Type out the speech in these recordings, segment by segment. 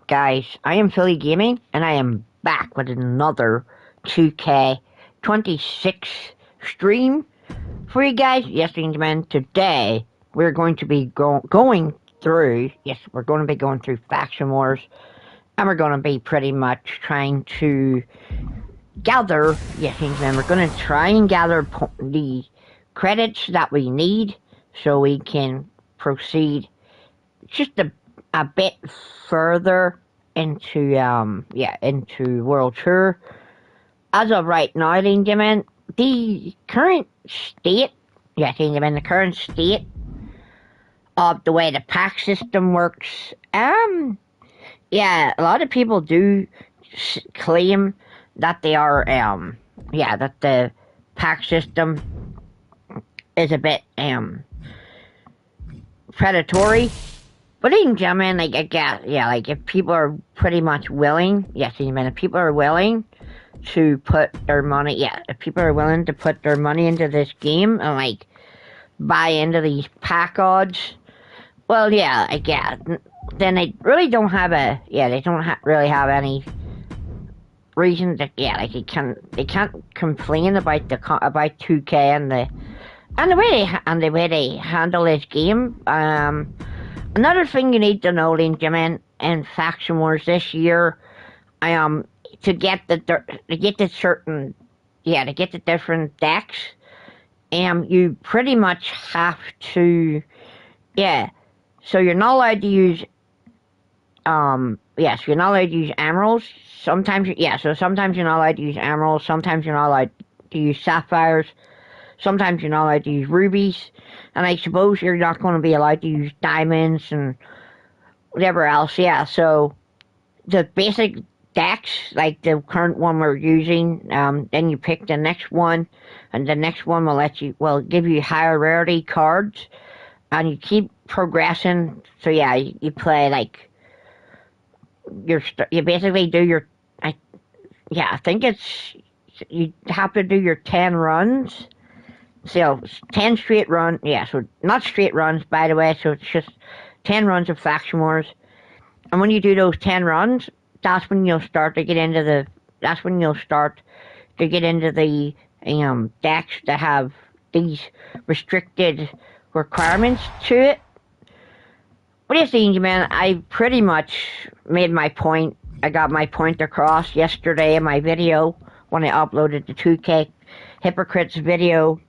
Guys? I am Philly Gaming, and I am back with another 2K26 stream for you guys. Yes, gentlemen, today we're going to be going through Faction Wars, and we're going to be pretty much trying to gather, yes, gentlemen, we're going to try and gather the credits that we need so we can proceed just a bit further into World Tour. As of right now, ladies and gentlemen, the current state, the current state of the way the pack system works, a lot of people do claim that they are, that the pack system is a bit, predatory. But ladies and gentlemen, like, I guess, if people are pretty much willing, if people are willing to put their money, if people are willing to put their money into this game and, like, buy into these pack odds, well, I guess, then they really don't have really have any reason to, they can't complain about 2K and the way they handle this game. Another thing you need to know, ladies and gentlemen, in Faction Wars this year, to get the different decks, you pretty much have to, so you're not allowed to use, so you're not allowed to use emeralds. Sometimes you're not allowed to use emeralds. Sometimes you're not allowed to use sapphires. Sometimes you're not allowed to use rubies. And I suppose you're not going to be allowed to use diamonds and whatever else. So the basic decks, like the current one we're using, then you pick the next one, and the next one will give you higher rarity cards, and you keep progressing. So you play like you basically do your, I think you have to do your 10 runs. So, 10 straight runs, so not straight runs, by the way, so it's just 10 runs of Faction Wars. And when you do those 10 runs, that's when you'll start to get into the decks that have these restricted requirements to it. But yes, man, I pretty much made my point. I got my point across yesterday in my video when I uploaded the 2K Hypocrites video.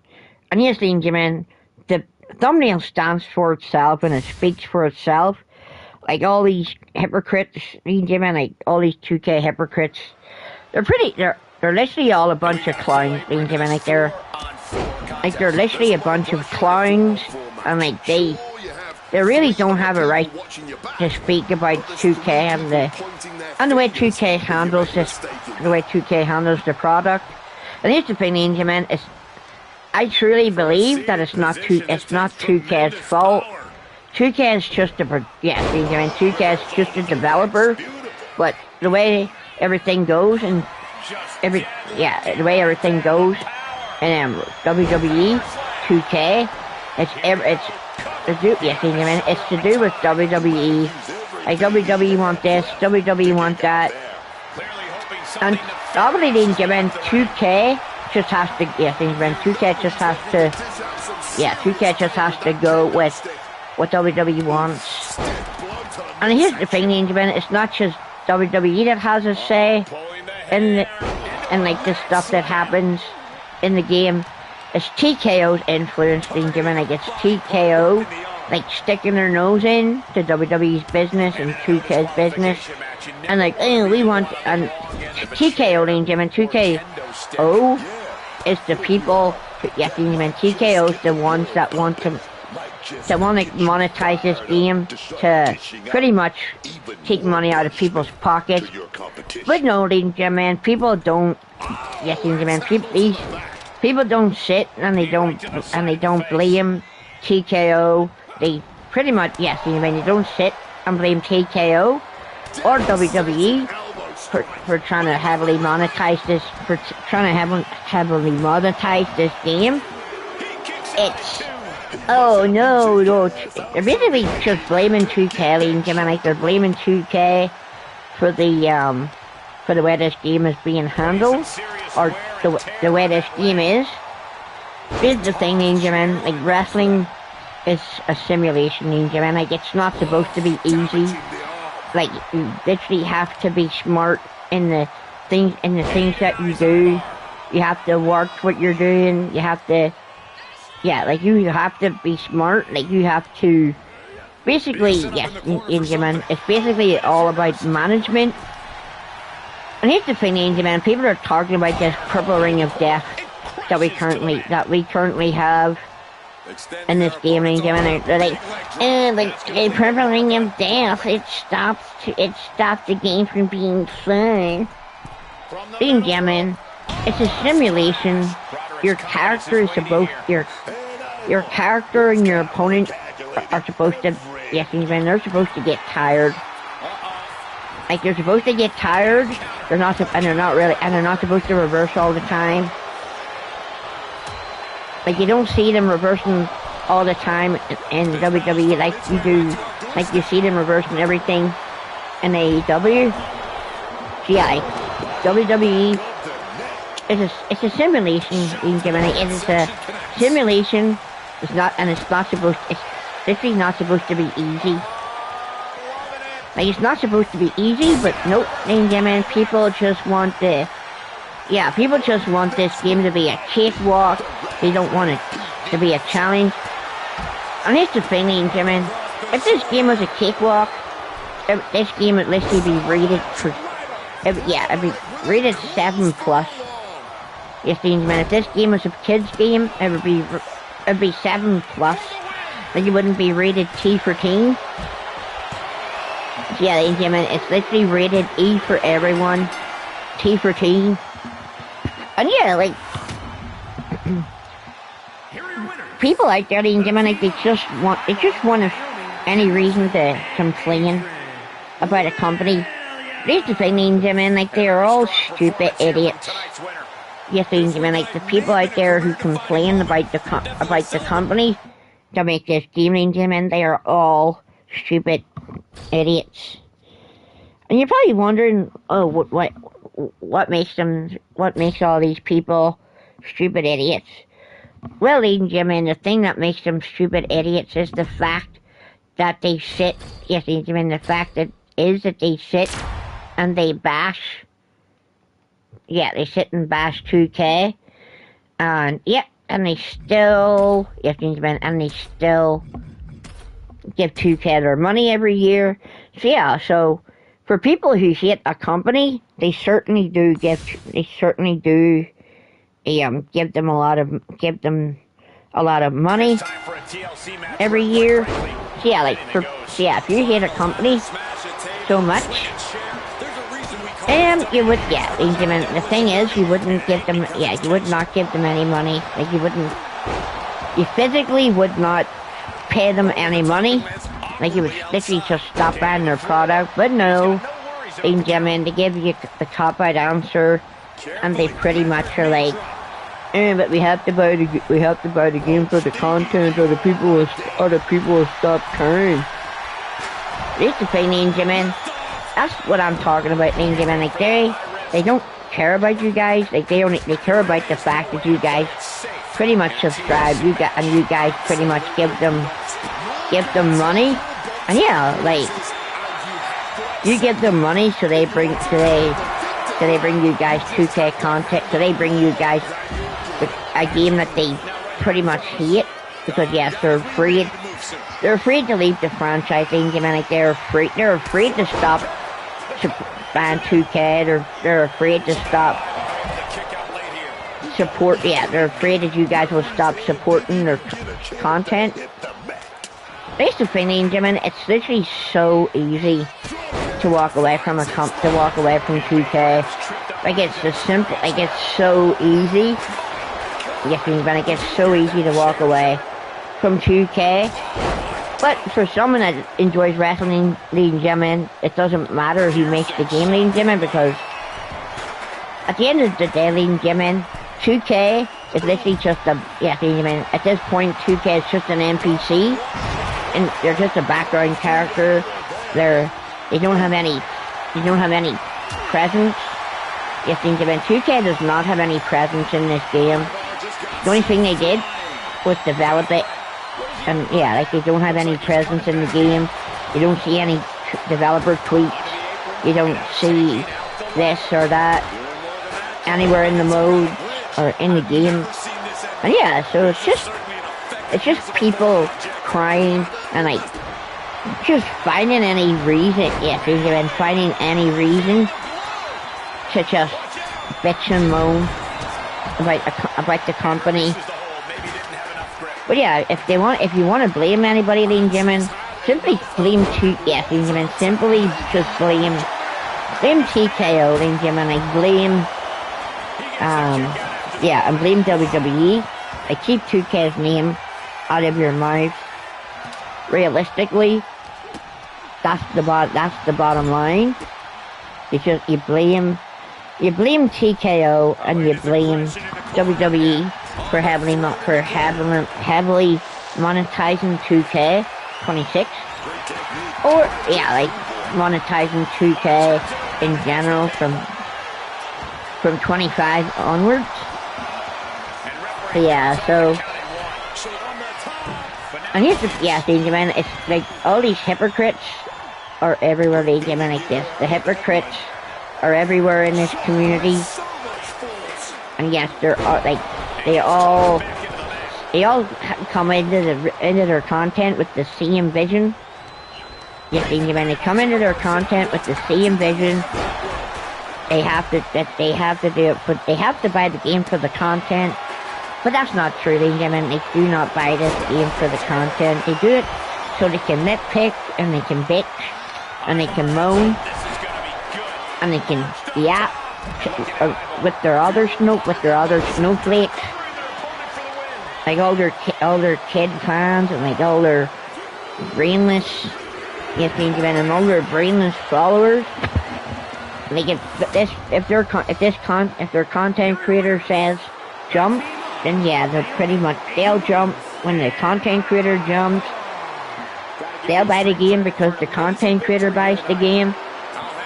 And yes, ladies and gentlemen, the thumbnail stands for itself and it speaks for itself. Like all these hypocrites, ladies and gentlemen, like all these 2K hypocrites, they're literally all a bunch of clowns, ladies and gentlemen. They're literally a bunch of clowns, and like they really don't have a right to speak about 2K and the way 2K handles this, the way 2K handles the product. And here's the thing, ladies and gentlemen, I truly believe that it's not 2K's fault. 2K is just 2K is just a developer, but the way everything goes and the way everything goes in WWE 2K, it's to do with WWE. Like WWE want this, WWE want that, and obviously, ladies and gentlemen, 2K just has to, 2K just has to go with what WWE wants. And here's the thing, ladies and gentlemen, it's not just WWE that has a say in like the stuff that happens in the game. It's TKO's influence, ladies and gentlemen. Like, it's TKO, like, sticking their nose in to WWE's business and 2K's business. And like, we want, and TKO, ladies and gentlemen, 2KO is the people, TKO is the ones that want to monetize this game to pretty much take money out of people's pockets. But no, ladies and gentlemen, people don't, people don't sit and they don't blame TKO. They pretty much, they don't sit and blame TKO or WWE for trying to heavily monetize this, this game. It's, they're basically just blaming 2K, like, they're blaming 2K for the way this game is being handled, or the way this game is. Here's the thing, Ninja Man, like wrestling is a simulation, Ninja Man. Like it's not supposed to be easy. Like you literally have to be smart in the things that you do. You have to work what you're doing. You have to, yeah, like you have to be smart. Like you have to, basically, yes, Ninja Man. It's basically all about management. And here's the thing, Ninja Man. People are talking about this purple ring of death that we currently have in this game, Ninja Man. They're like, a purple ring of death. It stops the game from being fun. Ninja Man, it's a simulation. Your character is supposed your character and your opponent are supposed to, yes, Ninja Man, they're supposed to get tired. Like they're supposed to get tired. They're not supposed to reverse all the time. Like you don't see them reversing all the time in WWE like you do, like you see them reversing everything in AEW. So yeah, like WWE it's a simulation. It is a simulation. It's literally not supposed to be easy. Like it's not supposed to be easy, but nope, Ninja Man, people just want this game to be a cakewalk. They don't want it to be a challenge. And here's the thing, Ninja Man, if this game was a cakewalk, this game would literally be rated for, it'd be rated 7+. Yes, Ninja Man, if this game was a kid's game, it'd be 7+. Like it wouldn't be rated T for teen. So yeah, Ninja Man, it's literally rated E for everyone, T for teen. And yeah, like people out there, Ninja Man, like they just want any reason to complain about a company. Here's the thing, Ninja Man, like they are all stupid idiots. Yes, Ninja Man, like the people out there who complain about the company to make this game, Ninja Man, they are all stupid idiots. And you're probably wondering, oh, what makes all these people stupid idiots? Well, Ninja Man, the thing that makes them stupid idiots is the fact that they sit. Yes, Ninja Man, the fact that they sit and they bash. Yeah, they sit and bash 2K, and yeah, and they still, yes, Ninja Man, and they still give 2K their money every year. So yeah, so for people who hate a company, they certainly do give them a lot of money every year. So yeah, like if you hate a company so much, you would, yeah, the thing is, you would not give them any money. Like you physically would not pay them any money. Like you would literally just stop buying their product. But no, they give you the cop-out answer, and they pretty much are like, but we have to buy the game for the content, or the people will stop caring. Here's the thing, Ninja Man. That's what I'm talking about, Ninja Man. Like they don't care about you guys. Like they care about the fact that you guys pretty much subscribe. You guys pretty much give them money. And yeah, like you give them money, so they bring you guys 2K content. So they bring you guys a game that they pretty much hate, because yes, they're afraid to leave the franchise. Ninja Man, like they're afraid to stop ban 2K. They're afraid to stop support. Yeah, they're afraid that you guys will stop supporting their content. Basically, Ninja Man, it's literally so easy to walk away from 2K. Like it's just simple. Like it's so easy. Yes, Ninja Man, it's so easy to walk away from 2K. But for someone that enjoys wrestling, Ninja Man, it doesn't matter who makes the game, Ninja Man, because at the end of the day, Ninja Man, 2K is literally just Ninja Man, at this point, 2K is just an NPC, and they're just a background character. They don't have any You don't have any presence. Yes, ladies and gentlemen, 2K does not have any presence in this game. The only thing they did was develop it. And yeah, like they don't have any presence in the game. You don't see any developer tweets. You don't see this or that anywhere in the mode or in the game. And yeah, so it's just people crying and like just finding any reason, yes, and finding any reason to just bitch and moan about the company. But yeah, if you want to blame anybody, ladies and gentlemen, simply blame simply just blame TKO, ladies and gentlemen. Like blame and blame WWE. Like keep 2K's name out of your mouth. Realistically, that's the bottom line. Because you blame TKO and you blame WWE for heavily monetizing 2K26, or yeah, like monetizing 2K in general from 25 onwards. But yeah, so and here's the thing, man. It's like all these hypocrites are everywhere. They get like this. The hypocrites are everywhere in this community, and yes, they're all, like they all come into their content with the same vision. Yes, they come into their content with the same vision. They have to do it, but they have to buy the game for the content. But that's not true, ladies and gentlemen. They do not buy this game for the content. They do it so they can nitpick and they can bitch and they can moan and they can yap with their other snowflakes, like all their kid fans and like all their brainless, yes, ladies and gentlemen, and all their brainless followers. Like if their content creator says jump, then yeah, they'll jump. When the content creator jumps, they'll buy the game because the content creator buys the game.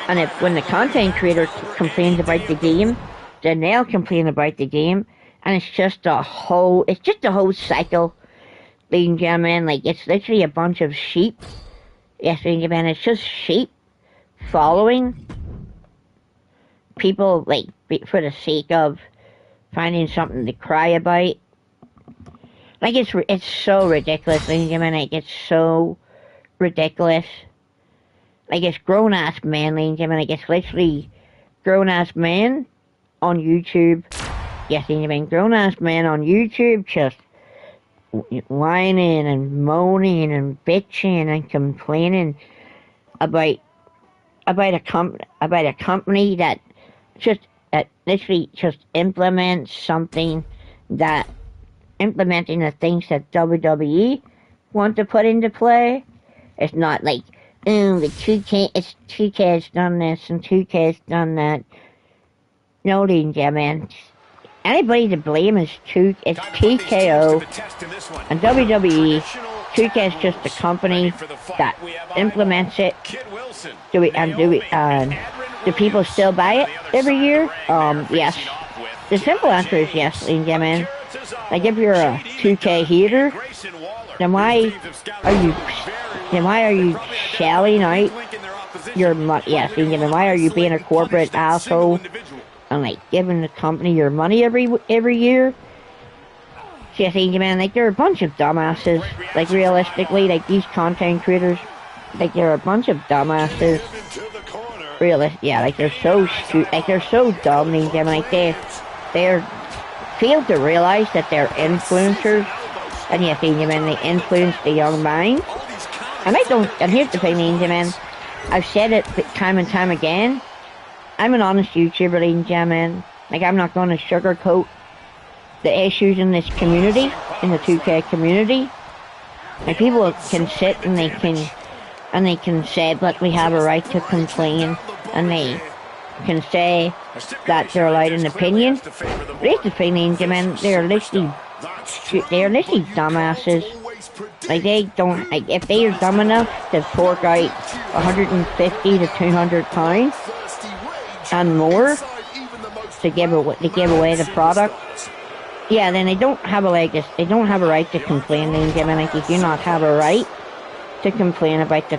And when the content creator complains about the game, then they'll complain about the game. And it's just a whole cycle, ladies and gentlemen. Like it's literally a bunch of sheep. Yes, ladies and gentlemen, it's just sheep following people, like for the sake of finding something to cry about. Like it's so ridiculous, ladies and gentlemen. Like it's so ridiculous. Like it's grown ass men, ladies and gentlemen. Like it's literally grown ass men on YouTube. Yes, ladies and gentlemen, grown ass men on YouTube just whining and moaning and bitching and complaining about a company that literally just implementing the things that WWE want to put into play. It's not like, the 2K's done this and 2K's done that. No, ladies and gentlemen, anybody to blame is TKO and WWE. 2K is just a company that implements it. Do people still buy it every year? Yes. The simple answer is yes, ladies and gentlemen. Like if you're a 2K hater, then why are you shelling out your money? Yes, ladies and gentlemen, why are you being a corporate asshole and like giving the company your money every year? Yes, ladies and gentlemen, like they're a bunch of dumbasses. Like realistically, like these content creators, like they're a bunch of dumbasses. Yeah, like they're so stupid, like they're so dumb, ladies and gentlemen. Like they're fail to realize that they're influencers, and yes, ladies and gentlemen, they influence the young mind. And here's the thing, ladies and gentlemen, I've said it time and time again. I'm an honest YouTuber, ladies and gentlemen. Like I'm not going to sugarcoat the issues in this community, in the 2K community. Like people can sit and they can say, but we have a right to complain, and they can say that they're allowed an opinion. But here's the thing, ladies and gentlemen, they're literally dumbasses. Like, they don't, like, if they are dumb enough to fork out 150 to 200 pounds and more to give away the product, yeah, then they don't have a they don't have a right to complain. Like, they do not have a right to complain about the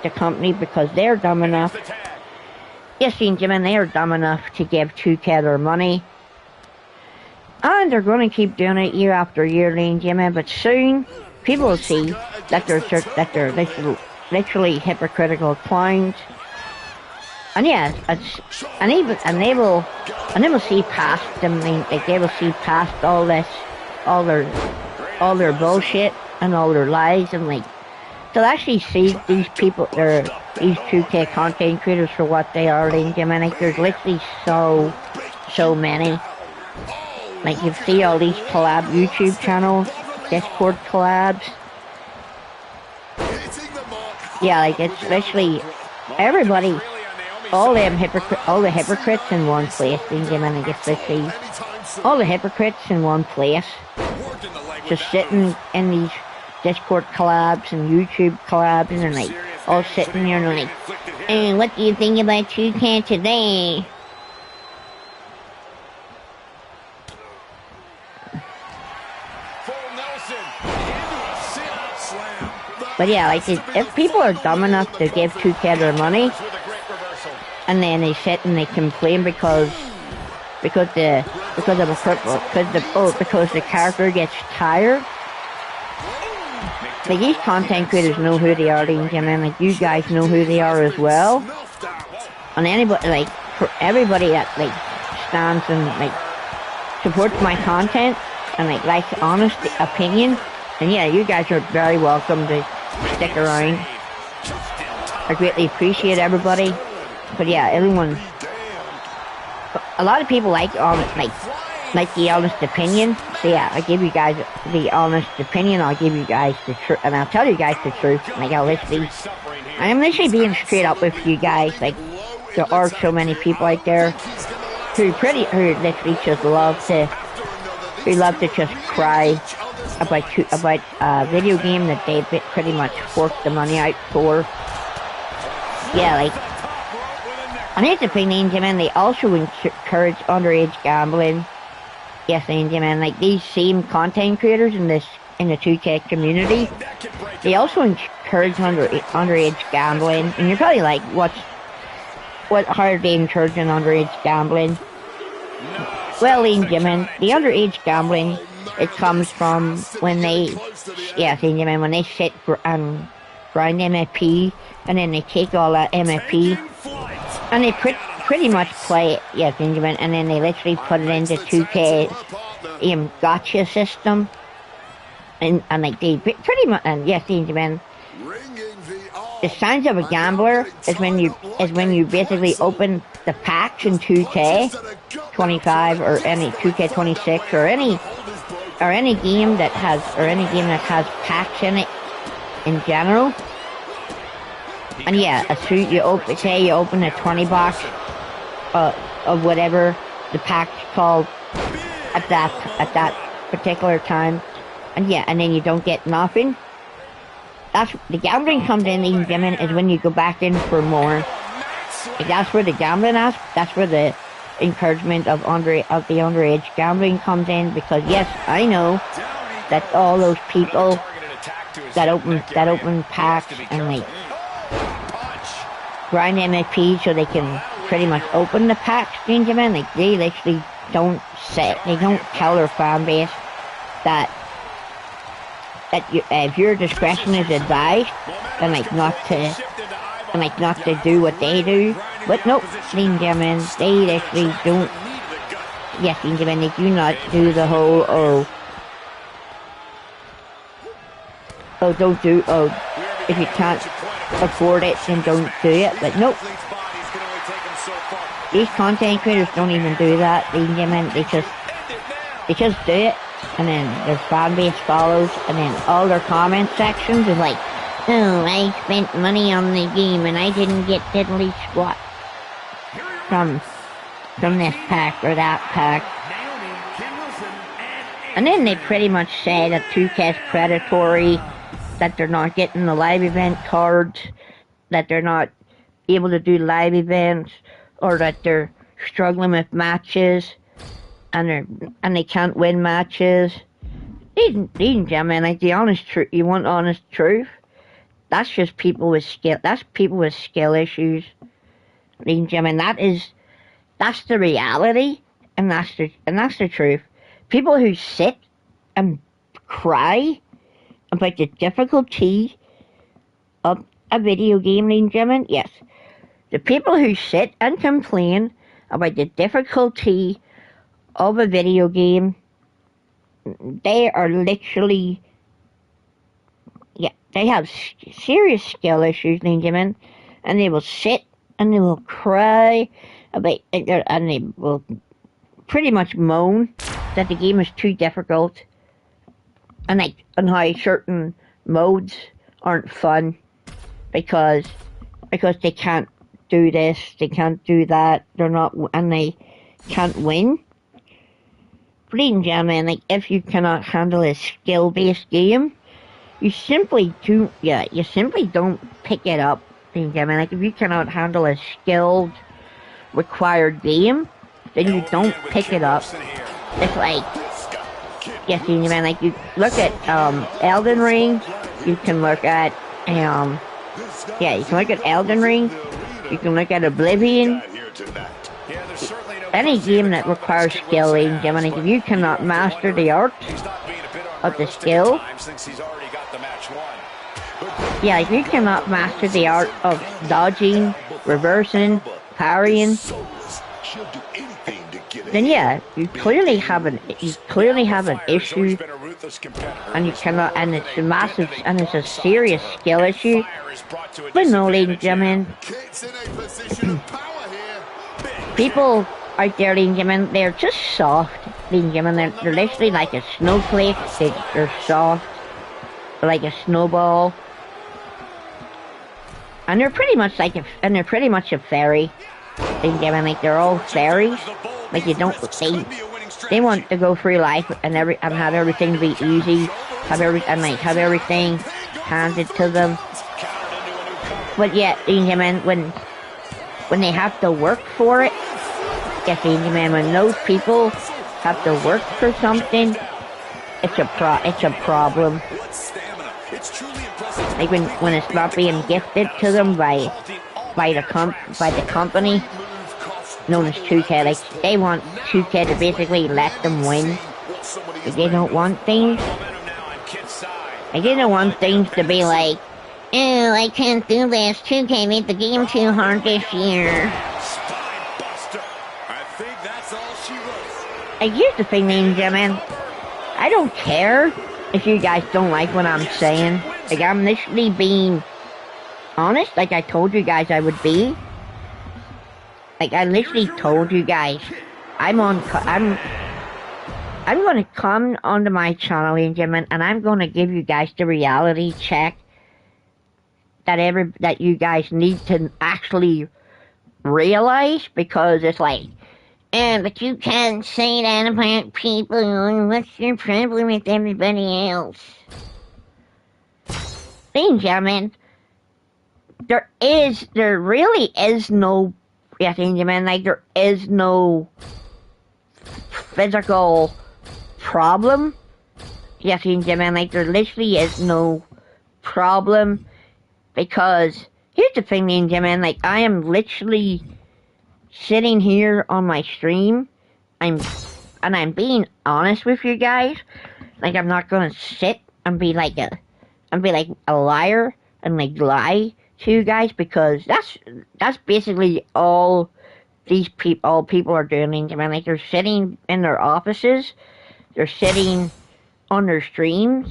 company, because they're dumb enough. Yes, Jimmy, they are dumb enough to give 2K their money, and they're going to keep doing it year after year, Jimmy. But soon, people will see that they're literally hypocritical clowns. And yeah, they will see past them. Like, they will see past all this, all their bullshit and all their lies, and like, they'll actually see these people, these 2K content creators, for what they are. Jimmy, like, there's literally so many. Like, you see all these collab YouTube channels, Discord collabs. Yeah, like, it's literally everybody, all the hypocrites in one place. Like, it's literally all the hypocrites in one place, just sitting in these Discord collabs and YouTube collabs, and like, all sitting there and like, and what do you think about 2K today? But yeah, like, if people are dumb enough to give 2K their money, and then they sit and they complain because the character gets tired. Like, these content creators know who they are, and like, you guys know who they are as well. And anybody, like, for everybody that like stands and like supports my content and like likes honest opinion, and yeah, you guys are very welcome to stick around. I greatly appreciate everybody. But yeah, everyone, a lot of people like the honest opinion. So yeah, I give you guys the honest opinion. I'll give you guys the truth, and I'll tell you guys the truth. Like, I'm literally being straight up with you guys. Like, there are so many people out there who literally just love to just cry about a video game that they pretty much forked the money out for. Yeah, like, and here's the thing, Jimmy, they also encourage underage gambling. Yes, Jimmy, like, these same content creators in the 2K community, they also encourage underage gambling. And you're probably like, how are they encouraging underage gambling? Well, Jimmy, the underage gambling, it comes from when they sit and grind MFP, and then they take all that MFP, and they pretty much play it, yes, Benjamin, and then they literally put it into 2K's gotcha system, and like, they pretty much, and yes, Benjamin, the signs of a gambler is when you basically open the packs in 2K25 or any 2K26 or any game that has packs in it in general. And yeah, you open a 20 box of whatever the pack's called at that particular time, and yeah, and then you don't get nothing. That's the gambling comes in, is when you go back in for more. Like, that's where the gambling that's where the encouragement of the underage gambling comes in, because yes, I know that all those people that open packs and like grind MFP so they can pretty much open the packs, Benjamin, like, they literally don't tell their fan base that if your discretion is advised, and like not to do what they do. But nope, Benjamin, they literally don't. Yes, Benjamin, they do not do the whole if you can't afford it, then don't do it. But nope, these content creators don't even do that, Benjamin. They just do it, and then their fan base follows, and then all their comment sections is like, oh, I spent money on the game and I didn't get diddly squat from this pack or that pack. And then they pretty much say that 2K's predatory, that they're not getting the live event cards, that they're not able to do live events, or that they're struggling with matches, and they can't win matches. Ladies and gentlemen, like the honest truth, you want honest truth? That's just people with skill. That's people with skill issues. Ladies and gentlemen, that's the reality, and that's the truth. People who sit and cry about the difficulty of a video game, ladies and gentlemen, yes. The people who sit and complain about the difficulty of a video game, they are literally, yeah, they have serious skill issues, ladies and gentlemen, and they will sit and they will cry about, and they will pretty much moan that the game is too difficult, and how certain modes aren't fun because they can't do this, they can't do that, they're not, and they can't win. Ladies and gentlemen, like, if you cannot handle a skill-based game, you simply don't pick it up. Ladies and gentlemen, like, if you cannot handle a skilled, required game, then you don't pick it up. It's like, yes, ladies and gentlemen, like, you look at Elden Ring, you can look at you can look at Elden Ring, you can look at Oblivion. Any game that requires skill, ladies and gentlemen, if you cannot master the art of the skill, if you cannot master the art of dodging, reversing, parrying, then you clearly have an issue, and you cannot, and it's a massive, and it's a serious skill issue. But no, ladies and gentlemen, people out there, ladies and gentlemen, they're just soft, ladies and gentlemen. They're literally like a snowflake. They're soft, like a snowball, and they're pretty much a fairy. Ladies and gentlemen, like, they're all fairies. Like, they want to go through life and have everything be easy, have everything handed to them. But yet, ladies and gentlemen, when they have to work for it, yes, ladies and gentlemen, when those people have to work for something, it's a problem. Like when it's not being gifted to them by the company known as 2K. Like, they want 2K to basically let them win. Like, they don't want things. Like, they don't want things to be like, oh, I can't do this. 2K made the game too hard this year. Like, here's the thing, ladies and gentlemen. I don't care if you guys don't like what I'm saying. Like, I'm literally being honest, like I told you guys I would be. Like, I literally told you guys, I'm going to come onto my channel, ladies and gentlemen, and I'm going to give you guys the reality check that you guys need to actually realize, because it's like, but you can't say that about people. What's your problem with everybody else? Ladies and gentlemen, there really is no, yes, ladies and gentlemen, like, there is no physical problem. Yes, ladies and gentlemen, like, there literally is no problem, because here's the thing, ladies and gentlemen, like, I am literally sitting here on my stream, I'm being honest with you guys. Like, I'm not gonna sit and be like a liar and like lie to you guys, because that's basically all people are doing. Like, they're sitting in their offices, they're sitting on their streams,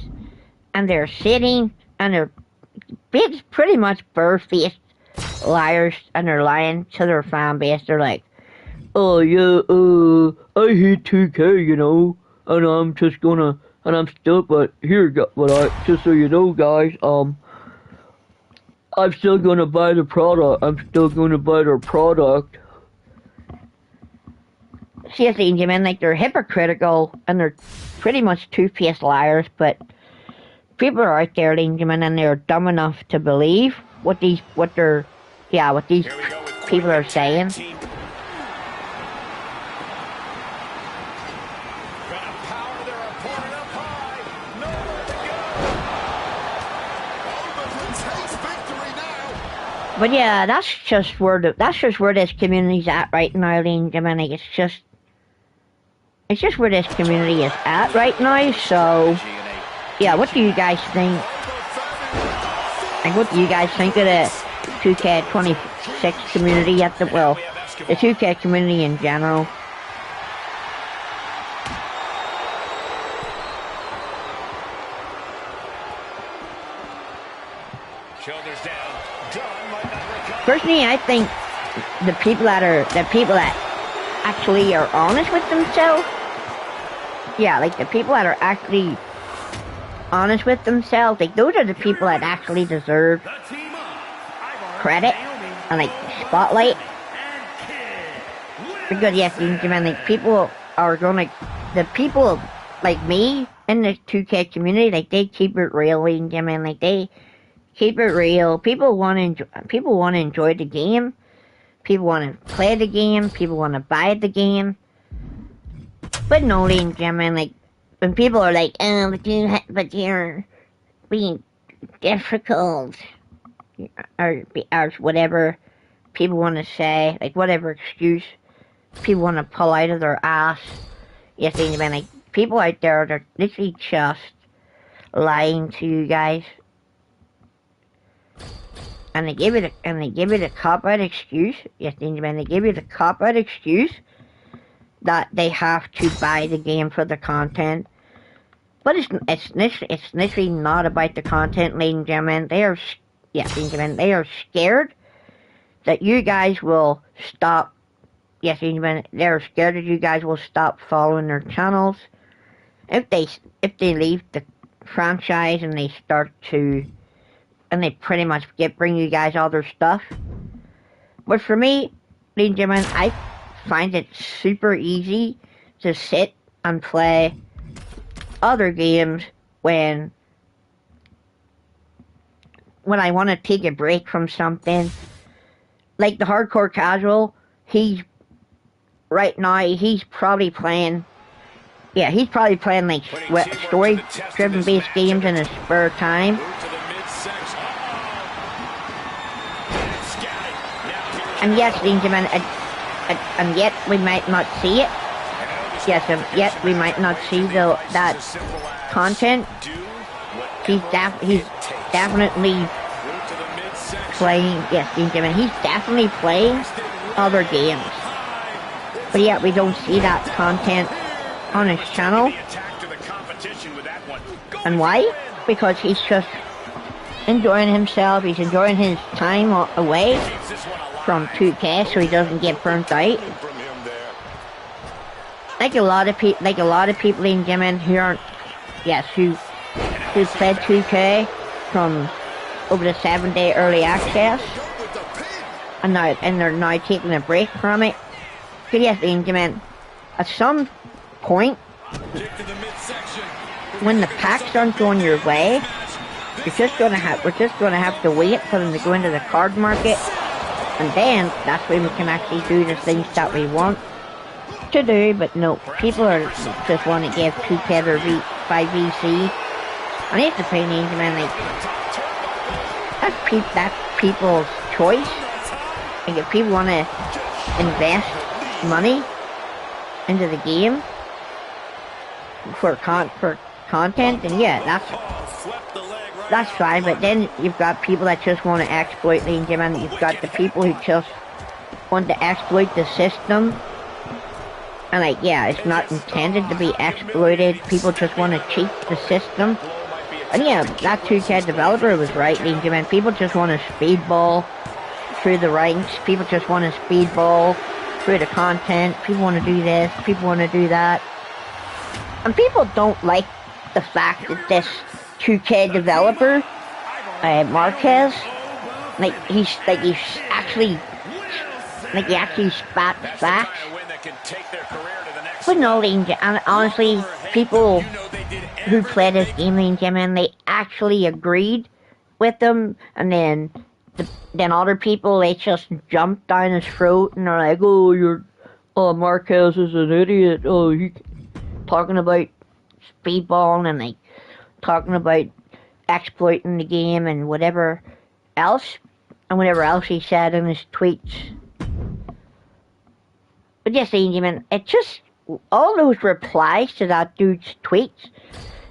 and they're sitting and they're pretty much bare-faced liars, and they're lying to their fan base. They're like, oh yeah, I hate 2K, you know, and I'm just gonna, and I'm still, but here, just so you know, guys, I'm still gonna buy the product. I'm still gonna buy their product. Seriously, you mean, like, they're hypocritical and they're pretty much two-faced liars, but people are out there, ladies and gentlemen, and they're dumb enough to believe what these people are saying. But yeah, that's just where this community's at right now, ladies and gentlemen. Like, it's just where this community is at right now. So yeah, what do you guys think? Like, what do you guys think of the 2K26 community at the the 2K community in general? Personally, I think the people that actually are honest with themselves. Yeah, like the people that are actually honest with themselves, like those are the people that actually deserve credit and like spotlight. Because yes, like people like me in the 2K community, like they keep it real, like they keep it real. People want to enjoy the game. People want to play the game. People want to buy the game. But no, ladies and gentlemen, like when people are like, "Oh, but you're being difficult," or whatever people want to say, like whatever excuse people want to pull out of their ass. Yes, ladies and gentlemen, like people out there, they're literally just lying to you guys. And they give it a cop-out excuse. Yes, they give you the cop-out excuse that they have to buy the game for the content. But it's literally not about the content, ladies and gentlemen. They are scared that you guys will stop. Yes, ladies and gentlemen, they're scared that you guys will stop following their channels if they leave the franchise and they start to. And they pretty much bring you guys all their stuff. But for me, ladies and gentlemen, I find it super easy to sit and play other games when I want to take a break from something. Like the hardcore casual, he's probably playing like story-driven based games in his spare time. And yes, ladies and gentlemen, and yet we might not see it. Yes, and yet we might not see that content. He's definitely playing. Yes, ladies and gentlemen, he's definitely playing other games. But yet we don't see that content on his channel. And why? Because he's just enjoying himself. He's enjoying his time away from 2K, so he doesn't get burnt out. Like a lot of people, in Yemen who played 2K from over the 7-day early access, and they're now taking a break from it. So yes, in Yemen, at some point, when the packs aren't going your way, we're just gonna have to wait for them to go into the card market. And then, that's when we can actually do the things that we want to do. But no, people just want to give 2K their 5VC. And it's the thing, man, like, that's people's choice. Like, if people want to invest money into the game for content, then yeah, that's fine. But then you've got people that just want to exploit the game, and you've got the people who just want to exploit the system. And like, yeah, it's not intended to be exploited. People just want to cheat the system. And yeah, that 2K developer was right, man. People just want to speedball through the ranks. People just want to speedball through the content. People want to do this. People want to do that. And people don't like the fact that this 2K developer, Marquez, he actually spat facts. But no, and honestly, people who play this game, ladies and gentlemen, they actually agreed with them, and then other people, they just jump down his throat and they're like, oh, Marquez is an idiot. Oh, he talking about speedballing and like talking about exploiting the game and whatever else he said in his tweets. But yes, ladies and gentlemen, it just, all those replies to that dude's tweets,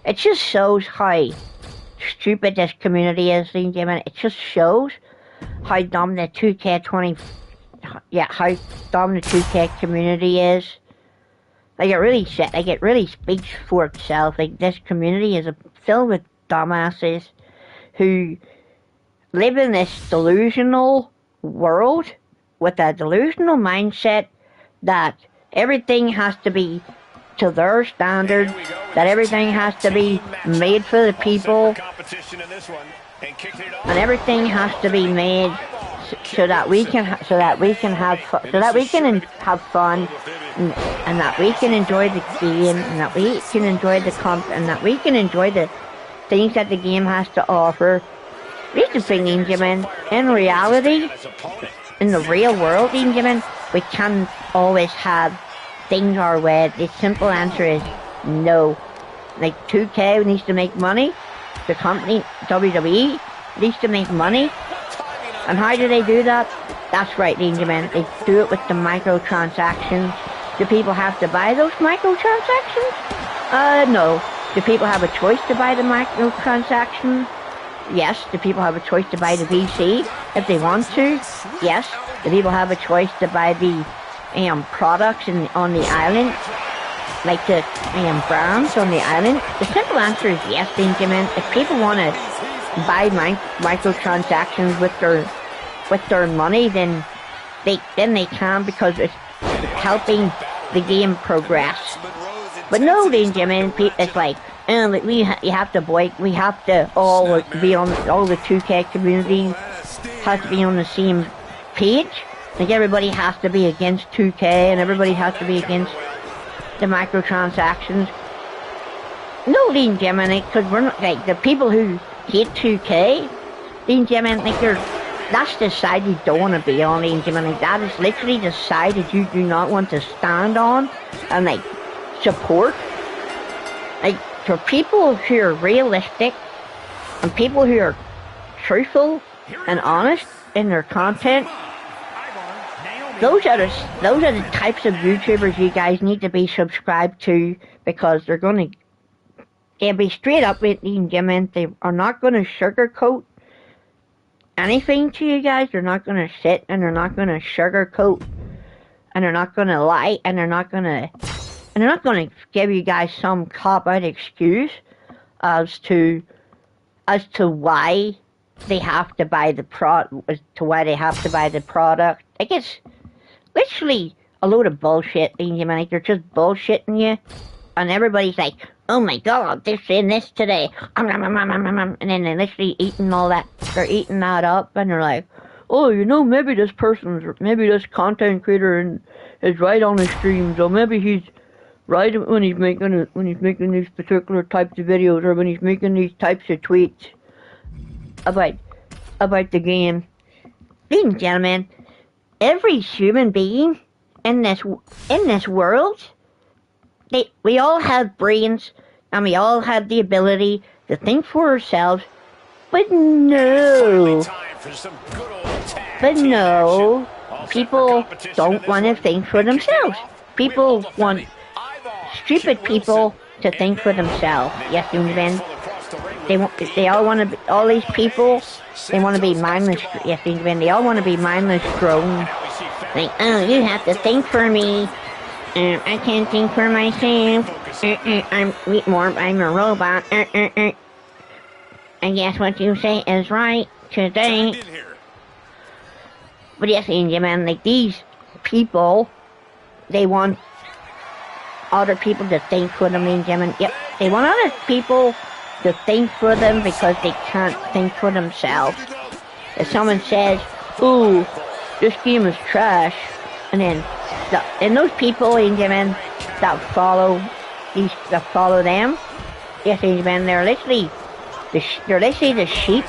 it just shows how stupid this community is, ladies and gentlemen. It just shows how dumb the 2K20, how dumb the 2K community is. Like, it really speaks for itself. Like, this community is filled with dumbasses who live in this delusional world with a delusional mindset that everything has to be to their standard, that everything has to be made for the people, and everything has to be made so that we can have fun, and that we can enjoy the game, and that we can enjoy and that we can enjoy the things that the game has to offer. Here's the thing, gentlemen. In reality, in the real world, gentlemen, we can't always have things our way. The simple answer is no. Like, 2K needs to make money. The company, WWE, needs to make money. And how do they do that? That's right, gentlemen. They do it with the microtransactions. Do people have to buy those microtransactions? No. Do people have a choice to buy the microtransactions? Yes. Do people have a choice to buy the VC if they want to? Yes. Do people have a choice to buy the products on the island, like the brands on the island? The simple answer is yes, Benjamin. If people want to buy microtransactions with their money, then they can, because it's helping the game progress. But no, Benjamin, it's like, we have to all be on, all the 2K community has to be on the same page. Like, everybody has to be against 2K, and everybody has to be against the microtransactions. No, ladies and gentlemen, because we're not, like, the people who hate 2K, ladies and gentlemen, like, that's the side you don't want to be on, ladies and gentlemen. Like, that is literally the side that you do not want to stand on and, like, support. Like, for people who are realistic and people who are truthful and honest in their content, those are the types of YouTubers you guys need to be subscribed to, because they'll be straight up with you, gentlemen. They are not going to sugarcoat anything to you guys. They're not going to sit and they're not going to sugarcoat, and they're not going to lie, and they're not going to give you guys some cop-out excuse as to why they have to buy the product. Like, it's literally a load of bullshit, like, they're just bullshitting you, and everybody's like, oh my god, they're saying this today, and then they're literally eating all that, they're eating that up, and they're like, oh, maybe this content creator is right on his streams, or maybe he's right when he's making these particular types of videos, or when he's making these types of tweets about the game. Ladies and gentlemen, every human being in this world, we all have brains, and we all have the ability to think for ourselves, but no, people don't want to think for themselves. People want stupid people to think for themselves. Yes, Ben. All these people, they want to be mindless. Yes, Ben. They all want to be mindless drones. Like, oh, you have to think for me. I can't think for myself. I'm a robot. I guess what you say is right today. But yes, man, like, these people, they want other people to think for them, gentlemen. Yep, they want other people to think for them because they can't think for themselves. If someone says, ooh, this game is trash, and then those people, gentlemen, that follow them, Yes, ladies and gentlemen, they're literally the sheep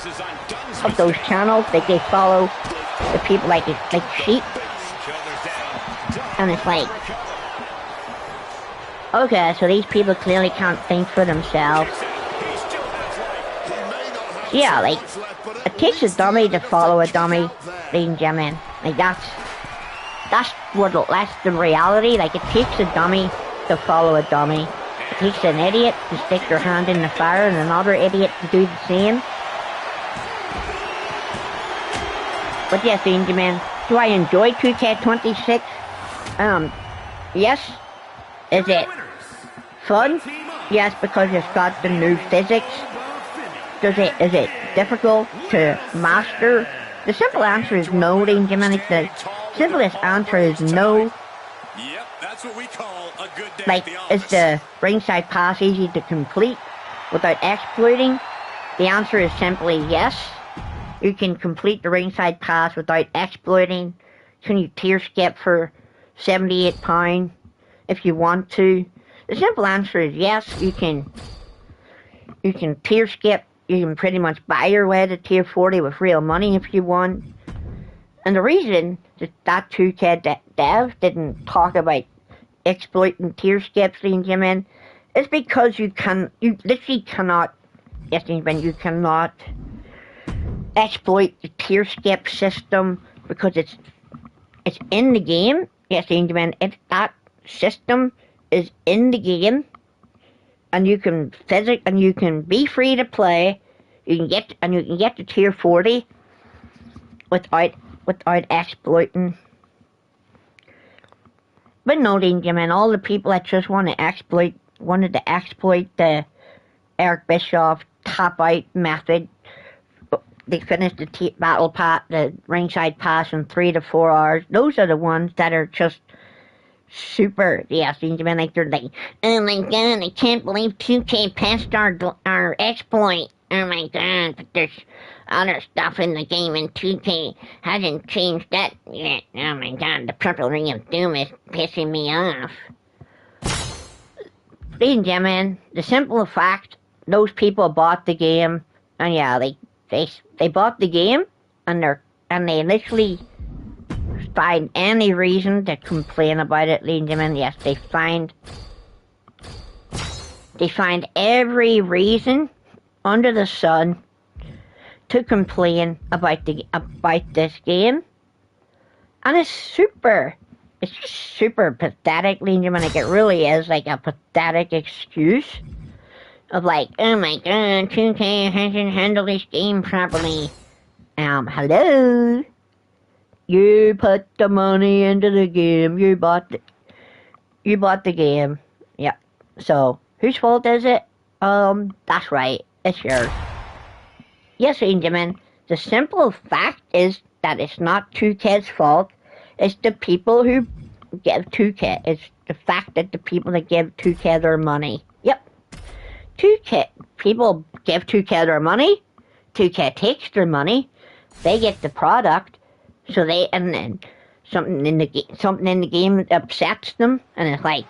of those channels. Like, they follow the people like sheep. And it's like, okay, so these people clearly can't think for themselves. Yeah, like, it takes a dummy to follow a dummy, ladies and gentlemen. Like, that's the reality. Like, it takes a dummy to follow a dummy. It takes an idiot to stick their hand in the fire and another idiot to do the same. But yes, ladies and gentlemen, do I enjoy 2K26? Yes. Is it fun? Yes, because it's got the new physics. Is it difficult to master? The simple answer is no, ladies and gentlemen. The simplest answer is no. Yep, that's what we call a good day. Like, is the ringside pass easy to complete without exploiting? The answer is simply yes. You can complete the ringside pass without exploiting. Can you tier skip for £78 if you want to? The simple answer is yes. You can tier skip. You can pretty much buy your way to tier 40 with real money if you want. And the reason that 2K dev didn't talk about exploiting tier skips, ladies and gentlemen, is because you literally cannot, yes, you cannot exploit the tier skip system because it's in the game. Yes, ladies and gentlemen, that system is in the game. And you can be free to play. You can get to tier 40 without exploiting. But no, ladies and gentlemen, all the people that just wanted to exploit the Eric Bischoff tap out method. They finished the battle pass, the ringside pass in 3 to 4 hours. Those are the ones that are just super, yes, ladies and gentlemen, like, they're like, oh my god, I can't believe 2K passed our exploit. Oh my god, but there's other stuff in the game and 2K hasn't changed that yet. Oh my god, the purple ring of doom is pissing me off. Ladies and gentlemen, the simple fact, those people bought the game, and yeah, they bought the game, and they literally find any reason to complain about it, ladies and gentlemen. Yes, they find every reason under the sun to complain about this game, and it's super pathetic, ladies and gentlemen. Like, it really is like a pathetic excuse of like, oh my god, 2K hasn't handled this game properly. Hello. You put the money into the game. You bought the game. Yep. So, whose fault is it? That's right. It's yours. Yes, ladies and gentlemen, the simple fact is that it's not 2K's fault. It's the people who give 2K. It's the fact that the people that give 2K their money. Yep. 2K. People give 2K their money. 2K takes their money. They get the product. So and then something in the game upsets them, and it's like,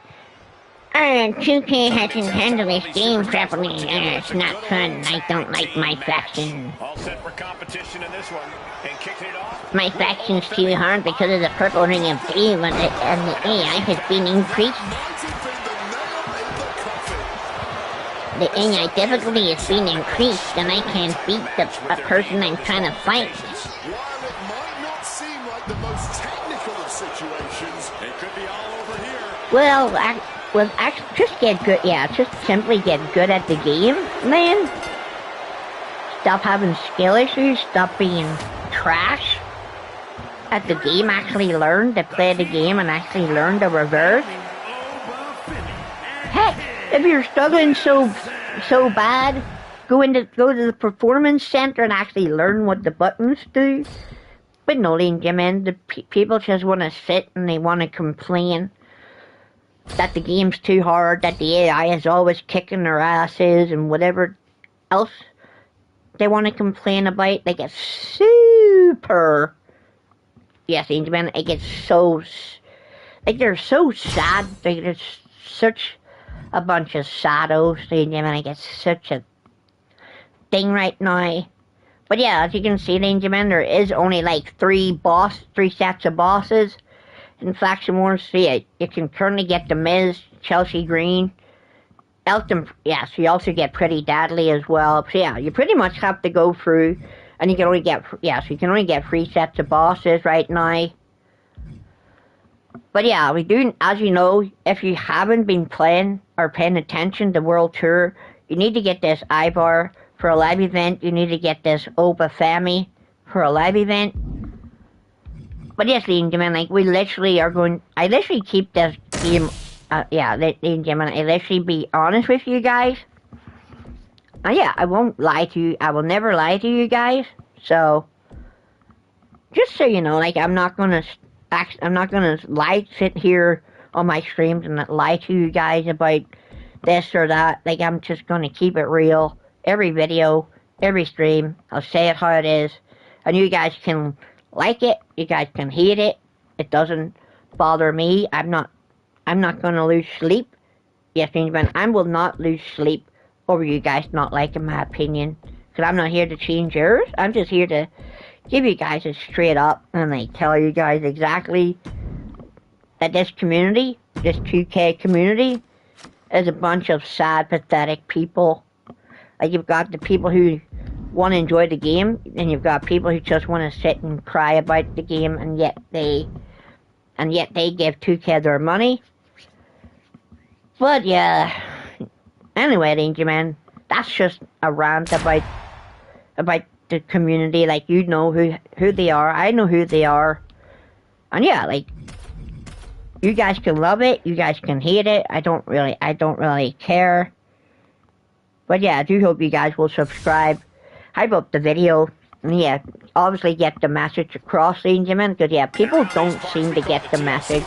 2K hasn't handled this game properly. It's not fun. I don't like my faction. All set for competition in this one, and kicking it off. My faction's too hard because of the purple ring of doom, and the AI has been increased. The AI difficulty has been increased, and I can't beat a person I'm trying to fight. The most technical of situations. It could be all over here. Well, just get good. Yeah, just simply get good at the game, man. Stop having skill issues. Stop being trash at the game. Actually learn to play the game and actually learn the reverse. Heck, if you're struggling so bad, go to the performance center and actually learn what the buttons do. But no, ladies and gentlemen, the people just want to sit and they want to complain that the game's too hard, that the AI is always kicking their asses, and whatever else they want to complain about. Like, it's super. Yes, ladies and gentlemen, it gets so. Like, they're so sad. Like, there's such a bunch of shadows, ladies and gentlemen. Like, it's such a thing right now. But yeah, as you can see, ladies and gentlemen, there is only like three sets of bosses in Faction Wars. So yeah, you can currently get the Miz, Chelsea Green, Elton. Yeah, so you also get Pretty Deadly as well. So yeah, you pretty much have to go through, and you can only get so you can only get 3 sets of bosses right now. But yeah, we do, as you know, if you haven't been playing or paying attention to World Tour, you need to get this Ivar for a live event. You need to get this Obafemi for a live event. But yes, ladies and gentlemen, like, we literally are going, I literally keep this game, ladies and gentlemen, I literally be honest with you guys. Yeah, I won't lie to you, I will never lie to you guys. So, just so you know, like, I'm not gonna sit here on my streams and lie to you guys about this or that. Like, I'm just gonna keep it real. Every video, every stream, I'll say it how it is, and you guys can like it, you guys can hate it. It doesn't bother me. I'm not gonna lose sleep. Yes, man, I will not lose sleep over you guys not liking my opinion, because I'm not here to change yours. I'm just here to give you guys it straight up, and I tell you guys exactly that this community, this 2K community, is a bunch of sad, pathetic people. Like, you've got the people who want to enjoy the game, and you've got people who just want to sit and cry about the game, and yet they give 2K their money. But yeah, anyway, Danger Man, that's just a rant about the community. Like, you know who they are, I know who they are, and yeah, like, you guys can love it, you guys can hate it. I don't really care. But yeah, I do hope you guys will subscribe, hype up the video, and yeah, obviously get the message across, ladies and gentlemen, because yeah, people don't seem to get the message.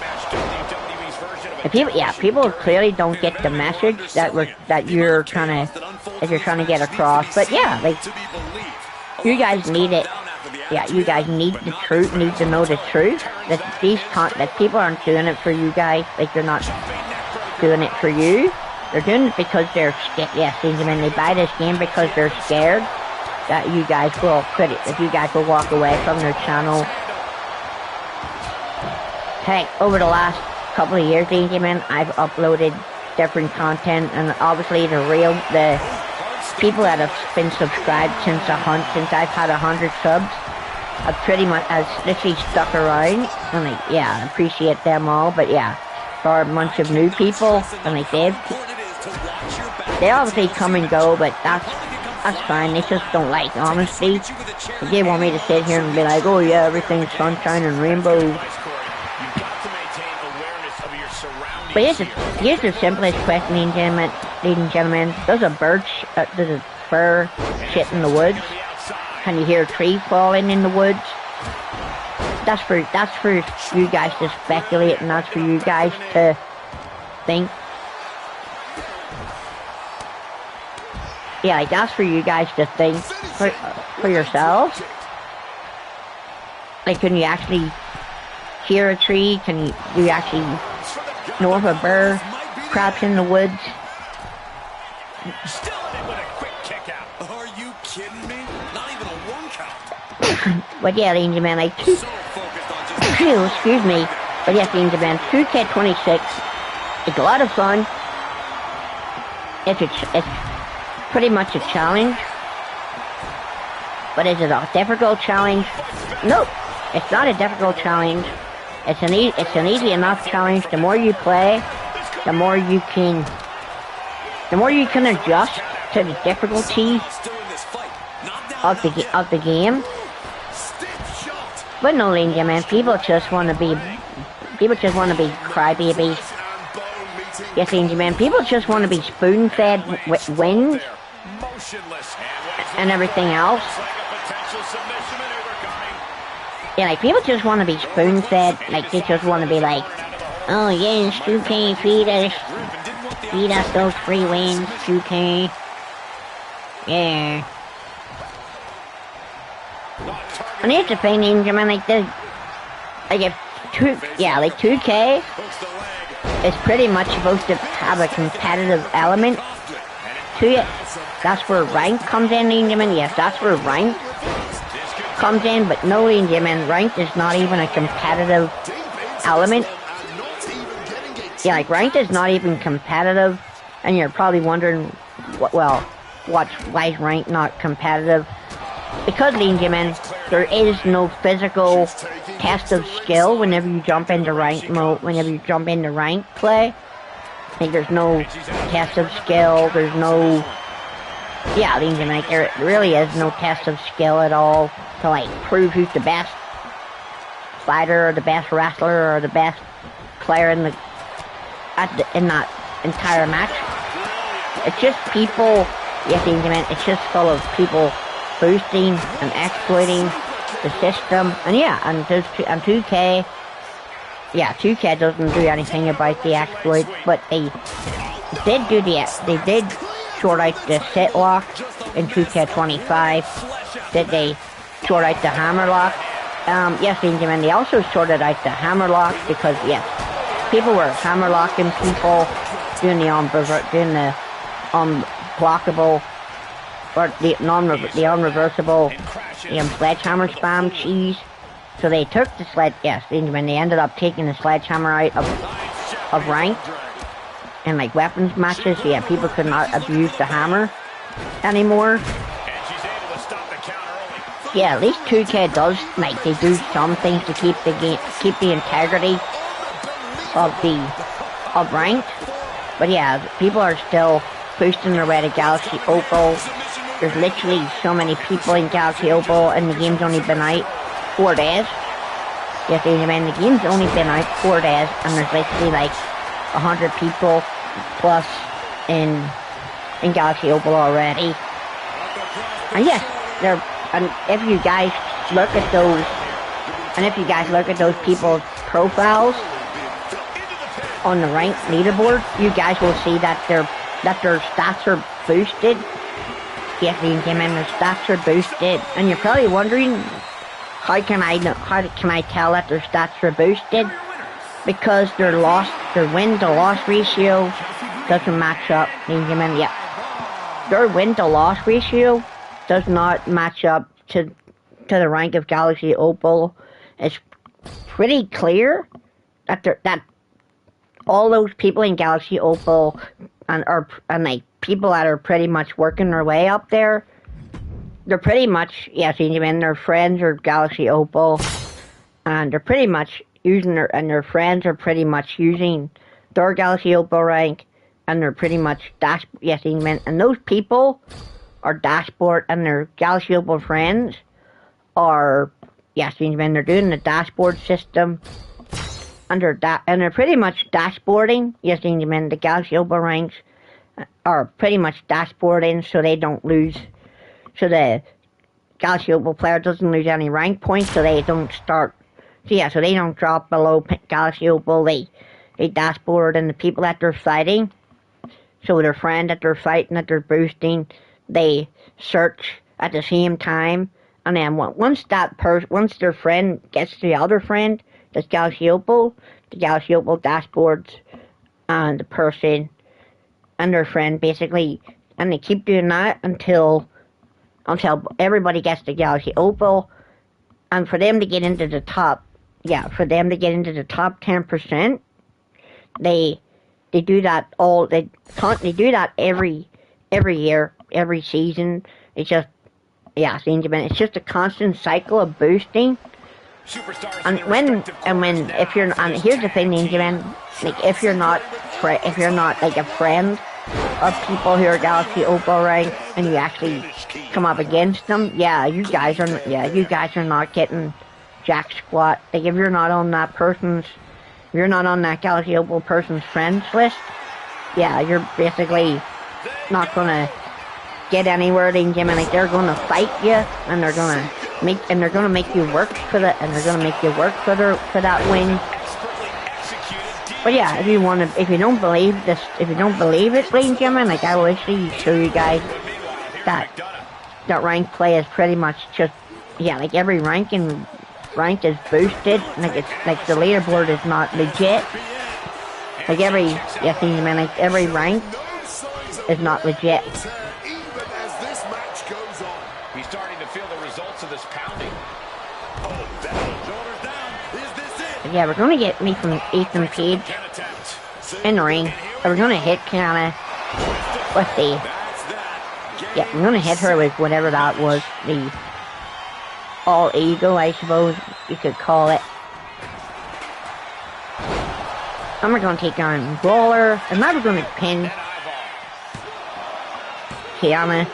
People clearly don't get the message that you're trying to get across. But yeah, like, you guys need it. Yeah, you guys need the truth, need to know the truth, that people aren't doing it for you guys. Like, they're not doing it for you. They're doing it because they're scared. Yes, they buy this game because they're scared that you guys will quit it, that you guys will walk away from their channel. Heck, over the last couple of years, I've uploaded different content, and obviously the people that have been subscribed since I've had 100 subs, I've pretty much literally stuck around, and I appreciate them all. But yeah, for a bunch of new people, and they obviously come and go, but that's fine. They just don't like honesty. They want me to sit here and be like, oh yeah, everything's sunshine and rainbows. But here's the simplest question, ladies and gentlemen. Does a bird shit in the woods? Can you hear a tree falling in the woods? That's for you guys to speculate, and that's for you guys to think. Yeah, like, that's for you guys to think for yourselves. Like, can you actually hear a tree? Do you actually know if a bird crouches in the woods? Still in it with a quick kick out. Are you kidding me? Not even a 1 count. But yeah, ladies and gentlemen, excuse me. But yes, ladies and gentlemen, Wwe2k26, it's a lot of fun. It's pretty much a challenge. But is it a difficult challenge? Nope, it's not a difficult challenge. It's an easy enough challenge. The more you play, the more you can adjust to the difficulty of the game. But no, ladies and gentlemen, people just want to be crybabies. Yes, ladies and gentlemen, people just want to be spoon-fed with wins and everything else. Yeah, like, people just want to be spoon-fed. Like, they just want to be like, oh yes, 2K, feed us those free wins, 2K. Yeah. And here's the thing, ladies and gentlemen, like, if 2K it's pretty much supposed to have a competitive element to it. That's where rank comes in, ladies and gentlemen. Yes, that's where rank comes in, but no, ladies and gentlemen, ranked is not even a competitive element. Yeah, like ranked is not even competitive, and you're probably wondering, why is ranked not competitive? Because, ladies and gentlemen, there is no physical test of skill whenever you jump into ranked mode, whenever you jump into ranked play. Like, there's no test of skill, there's no, yeah, ladies and gentlemen, like, there really is no test of skill at all to, like, prove who's the best fighter, or the best wrestler, or the best player in that entire match. It's just people, yes, ladies and gentlemen, it's just full of people boosting and exploiting the system, and yeah, and 2K, yeah, 2K doesn't do anything about the exploit, but they did sort out the sit lock in 2K25. Did they sort out the hammer lock? Yes, ladies and gentlemen, they also sorted out the hammer lock, because yes, people were hammer locking people, doing the unblockable, or the unreversible sledgehammer spam cheese. So they took the when they ended up taking the sledgehammer out of ranked and like weapons matches. So yeah, people could not abuse the hammer anymore. Yeah, at least 2K does, like, they do some things to keep the game, keep the integrity of ranked. But yeah, people are still boosting their way to Galaxy Opal. There's literally so many people in Galaxy Opal, and the game's only been out 4 days. Yes, the game's only been out 4 days, and there's literally like 100 people plus in Galaxy Opal already. And yes, and if you guys look at those people's profiles on the ranked leaderboard, you guys will see that their stats are boosted. Yes, ladies and gentlemen, their stats are boosted, and you're probably wondering, how can I tell that their stats are boosted? Because their win to loss ratio doesn't match up, ladies and gentlemen. Yeah, their win to loss ratio does not match up to the rank of Galaxy Opal. It's pretty clear that all those people in Galaxy Opal and like people that are pretty much working their way up there, they're pretty much, yes, their friends are Galaxy Opal, and they're pretty much using their friends are pretty much using their Galaxy Opal rank, and they're pretty much and those people are dashboard, and their Galaxy Opal friends are, they're doing the dashboard system, and they're pretty much dashboarding, the Galaxy Opal ranks are pretty much dashboarding so they don't lose, so the Galaxy Opal player doesn't lose any rank points, so they don't start, so they don't drop below Galaxy Opal. They dashboard, and the people that they're fighting, so their friend that they're fighting, that they're boosting, they search at the same time, and then once their friend gets to the other friend, that's Galaxy Opal, the Galaxy Opal dashboards, and the person and their friend basically, and they keep doing that until everybody gets to Galaxy Opal, and for them to get into the top, for them to get into the top 10%, they do that they do that every year, every season. It's just, it's just a constant cycle of boosting. And here's the thing, like if you're not like a friend of people who are Galaxy Opal rank, and you actually come up against them, you guys are not getting jack squat. Like if you're not on that Galaxy Opal person's friends list, you're basically not gonna get anywhere. Like they're gonna fight you, and they're gonna make you work for that, for that win. But if you don't believe it, ladies and gentlemen, like I will actually show you guys that rank play is pretty much just, like every rank is boosted, like it's like the leaderboard is not legit. Like every, yes, man, like every rank is not legit. Even as this match goes on. He's starting to feel the results of this pounding. Oh, that shoulders down. Is this it? But yeah, we're gonna get me from Ethan Page in the ring. We're gonna hit Kiana with the, yeah, we're gonna hit her with whatever that was, the all ego, I suppose you could call it. And we're gonna take on Brawler, and now we're gonna pin Kiana.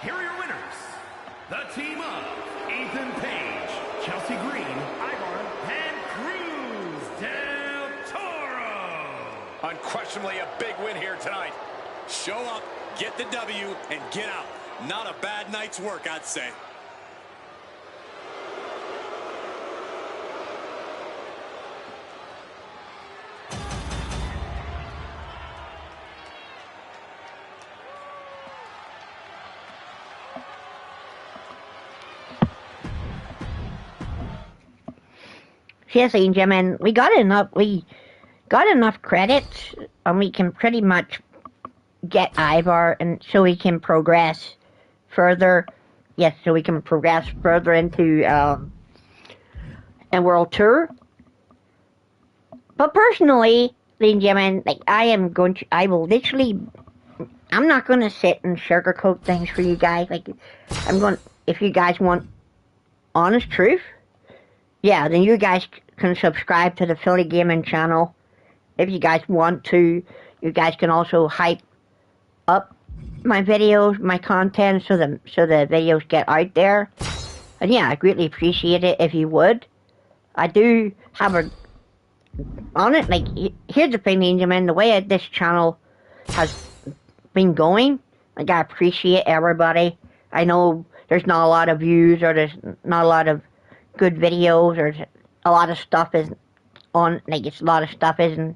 Here are your winners. The team of Ethan Page, Chelsea Green, Ivar, and Cruz del Toro. Unquestionably a big win here tonight. Show up, get the W, and get out. Not a bad night's work, I'd say. Yes, gentlemen, we got enough credits, and we can pretty much get Ivar, and so we can progress further. Yes, so we can progress further into a world tour. But personally, ladies and gentlemen, like I'm not going to sit and sugarcoat things for you guys. Like, if you guys want honest truth, yeah, then you guys can subscribe to the Philly Gaming channel. If you guys want to, you guys can also hype up my videos, my content, so the videos get out there. And yeah, I greatly appreciate it if you would. I do have here's the thing, gentlemen, the way this channel has been going, like, I appreciate everybody. I know there's not a lot of views, or there's not a lot of good videos, or a lot of stuff isn't on, like, a lot of stuff isn't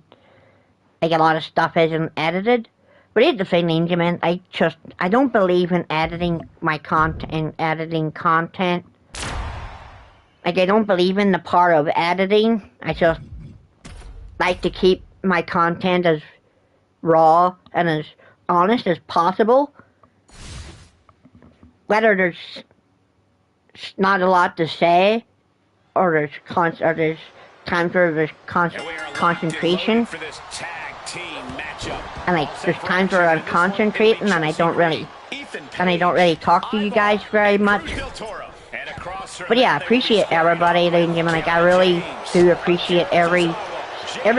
edited. But here's the thing, gentlemen, I don't believe in editing my content, Like, I don't believe in the part of editing. I just like to keep my content as raw and as honest as possible. Whether there's not a lot to say, or there's times where there's concentration, and like there's times where I'm concentrating and I don't really talk to you guys very much. But yeah, I appreciate everybody, ladies and gentlemen. Like, I really do appreciate every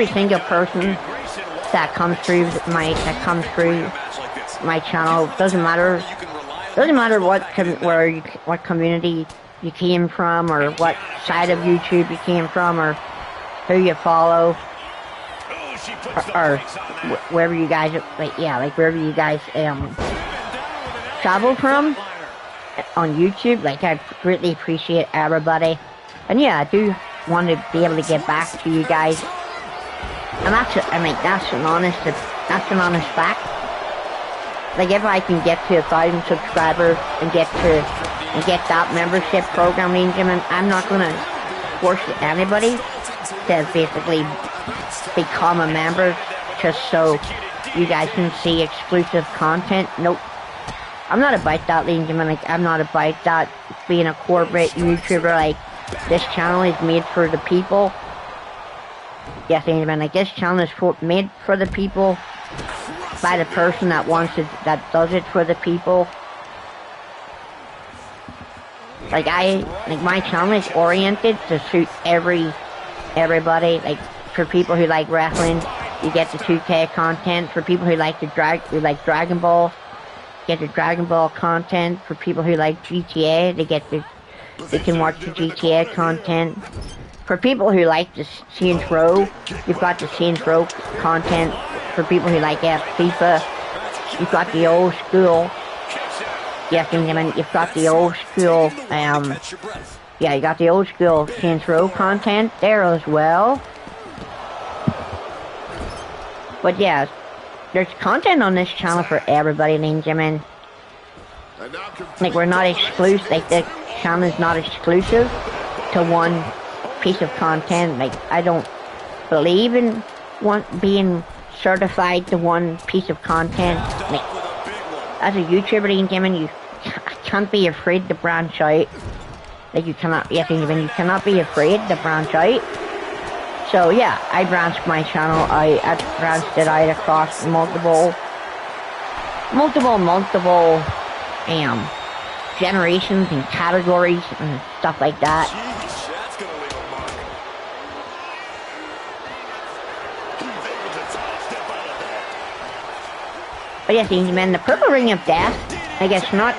single person that comes through my channel. Doesn't matter what community you came from, or what side of YouTube you came from, or who you follow, or wherever you guys wherever you guys travel from on YouTube. Like, I greatly appreciate everybody, and yeah, I do want to be able to get back to you guys, and that's an honest fact. Like, if I can get to 1,000 subscribers and get that membership program, I'm not gonna force anybody to basically become a member just so you guys can see exclusive content. Nope. I'm not about that, ladies and gentlemen. Like, I'm not about that being a corporate YouTuber. Like, this channel is made for the people. Yes, ladies and gentlemen, like, this channel is made for the people, by the person that does it for the people. Like, my channel is oriented to suit everybody. Like, for people who like wrestling, you get the 2K content. For people who like Dragon Ball, you get the Dragon Ball content. For people who like GTA, they can watch the GTA content. For people who like the Saints Row, you've got the Saints Row content. For people who like FIFA, you've got the old school. Yes, you've got the old school, you got the old school Saints Row content there as well. But yeah, there's content on this channel for everybody, ladies and gentlemen. Like, we're not exclusive. Like, channel is not exclusive to one piece of content. Like, I don't believe in being certified to one piece of content. Like, as a YouTuber, you can't be afraid to branch out. Like, you cannot be afraid to branch out. So yeah, I branched my channel out. I branched it out across multiple generations and categories and stuff like that. Jeez, that's gonna leave a mark. He's able to sidestep out of that. But yes, man, the purple ring of death, I guess not.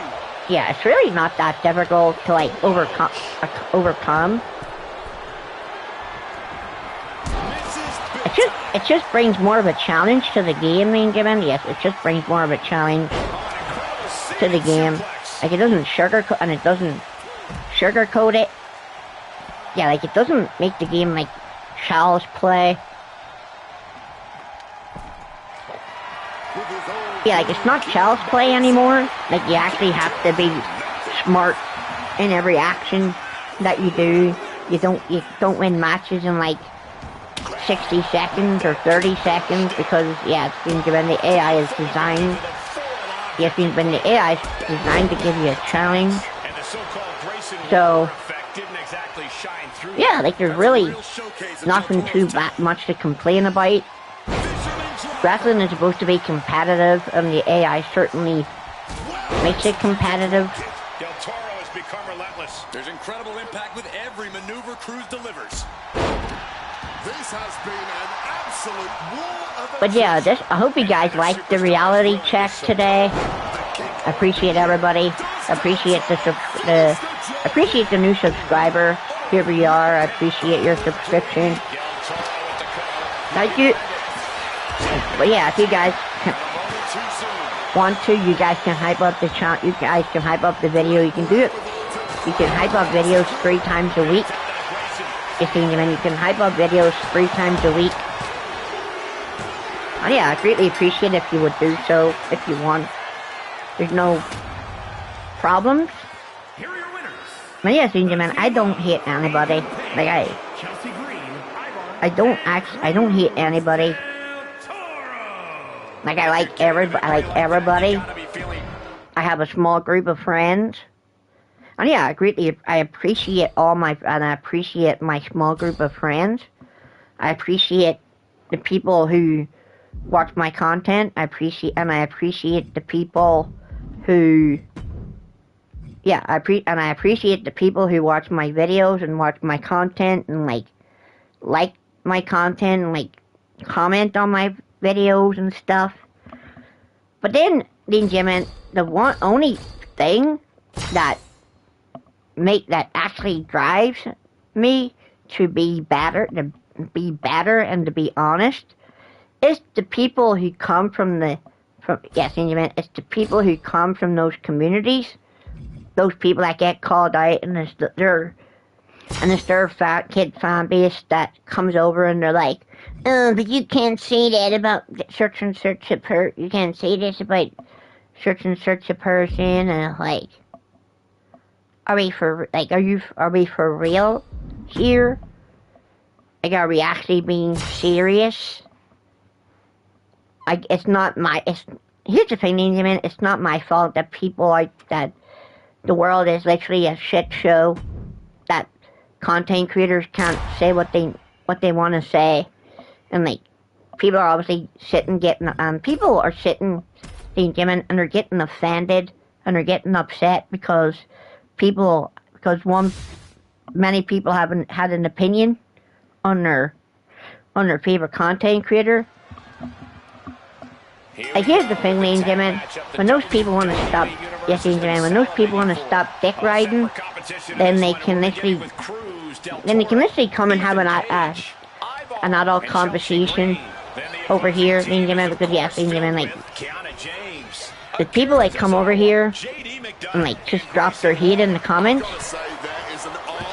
Yeah, it's really not that difficult to like overcome. It just brings more of a challenge to the game, Benjamin. Yes, it just brings more of a challenge to the game. Like, it doesn't sugarcoat, and it doesn't sugarcoat it. Yeah, like, it doesn't make the game like child's play. Yeah, like, it's not child's play anymore. Like, you actually have to be smart in every action that you do. You don't win matches in like 60 seconds or 30 seconds because, yeah, it's been given the AI is designed. Yes, when the AI is designed to give you a challenge. So, yeah, like, there's really nothing too much to complain about. Wrestling is supposed to be competitive, and the AI certainly makes it competitive. Del Toro has become relentless. There's incredible impact with every maneuver Cruz delivers. This has been an absolute war of But yeah, I hope you guys liked the reality check today. I appreciate everybody. Appreciate appreciate the new subscriber. Here we are. I appreciate your subscription. Thank you. But yeah, if you guys want to, you guys can hype up the channel. You guys can hype up the video. You can do it. You can hype up videos 3 times a week. You can hype up videos 3 times a week. Oh yeah, I'd greatly appreciate it if you would do so, if you want. There's no problems. Here are your winners. But yes, man, I don't hate anybody. Like, I don't hate anybody. Like, I like everybody. I have a small group of friends. And yeah, I appreciate I appreciate my small group of friends. I appreciate the people who watch my content. I appreciate the people who, yeah, I appreciate the people who watch my videos and watch my content and like my content and like comment on my videos and stuff. But then Jim, the only thing that actually drives me to be better and to be honest is the people who come it's the people who come from those communities, those people that get called out, and it's their fat kid fan base that comes over and they're like, oh, but you can't say that about such and such a you can't say this about such and such a person, and like, are we for real here? Like, are we actually being serious? Here's the thing, man, it's not my fault that that the world is literally a shit show, that content creators can't say what they want to say, and like, people are obviously people are sitting, and they're getting offended, and they're getting upset because many people haven't had an opinion on their favorite content creator. Like, here's the thing, ladies and gentlemen, when those people want to stop, when those people want to stop dick riding, then they can literally come and have an adult conversation over here, ladies and gentlemen, because ladies and gentlemen, like, the people that come over here and like just drop their heat in the comments,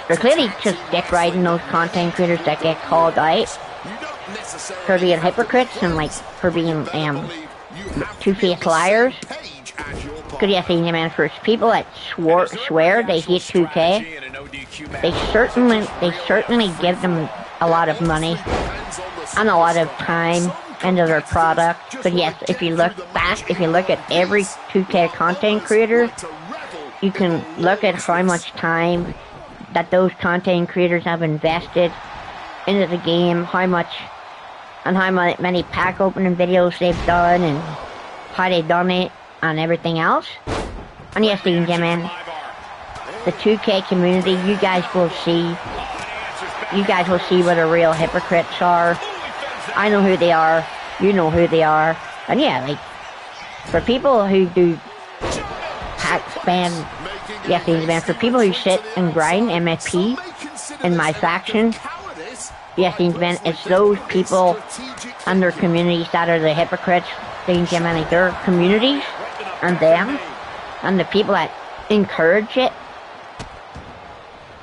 they're clearly just dick riding those content creators that get called out for being hypocrites and like for being two-faced liars. Because yes, man, for people that swear they hate 2K, they certainly give them a lot of money and a lot of time into their product. But yes, if you look at every 2K content creator, you can look at how much time that those content creators have invested into the game, how many pack opening videos they've done, and how they've done it, and everything else. And yes, ladies and gentlemen, the 2K community, you guys will see what the real hypocrites are. I know who they are, you know who they are, and yeah, like, for people who do pack spam, yes, ladies and gentlemen, for people who sit and grind MFP in my faction, yes, ladies and gentlemen, it's those people and their communities that are the hypocrites, ladies and gentlemen, like their communities and them, and the people that encourage it.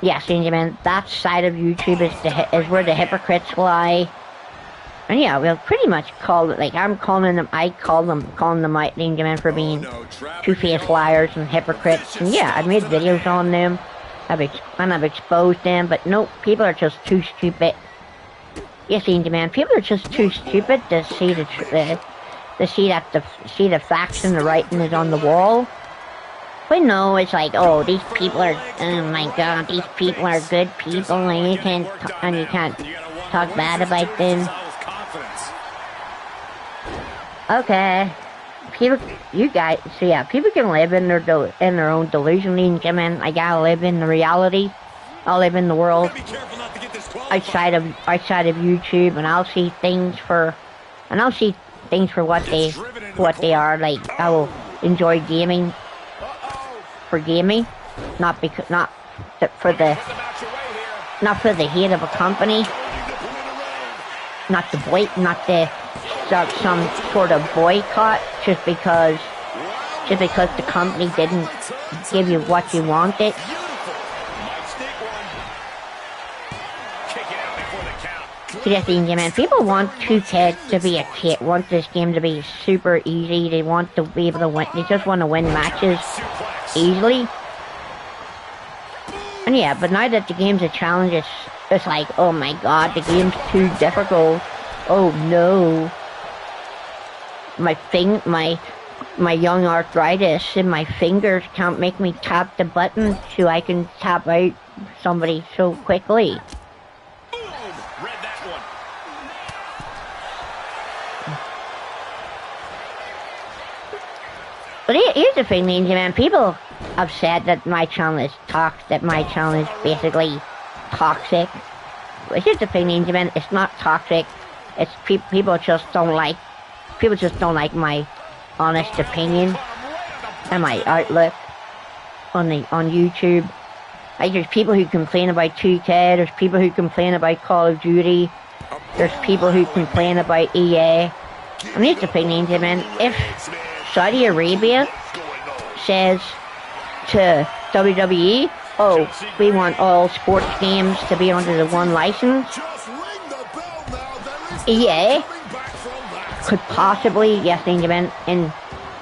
Yes, ladies and gentlemen, that side of YouTube is where the hypocrites lie. And yeah, we'll pretty much call it, like, I call them out, ladies and gentlemen, for being two-faced liars and hypocrites. And yeah, I've made videos on them, I've exposed them, but no, people are just too stupid. Yes, ladies and gentlemen, people are just too stupid to see the facts and the writing is on the wall. But no, it's like, oh, these people are, oh my god, these people are good people, and you can't talk bad about them. Okay, people can live in their own delusion, ladies and gentlemen. I gotta live in the reality. I'll live in the world outside of YouTube, and I'll see things for what they are. Like, I will enjoy gaming for gaming, not for the hate of a company, not to start some sort of boycott just because the company didn't give you what you wanted. Yes, man, people want 2K to be a kit, want this game to be super easy, they want to be able to win, they just want to win matches easily. And yeah, but now that the game's a challenge, it's like, oh my god, the game's too difficult. Oh no. My young arthritis in my fingers can't make me tap the button so I can tap out somebody so quickly. But here's the thing, ladies and gentlemen, people have said that my channel is basically toxic. But here's the thing, ladies and gentlemen, it's not toxic. It's people just don't like my honest opinion and my outlook on YouTube. Like, there's people who complain about 2K, there's people who complain about Call of Duty, there's people who complain about EA. And here's the thing, ladies and gentlemen, if Saudi Arabia says to WWE, oh, we want all sports games to be under the one license, EA could possibly, yes, in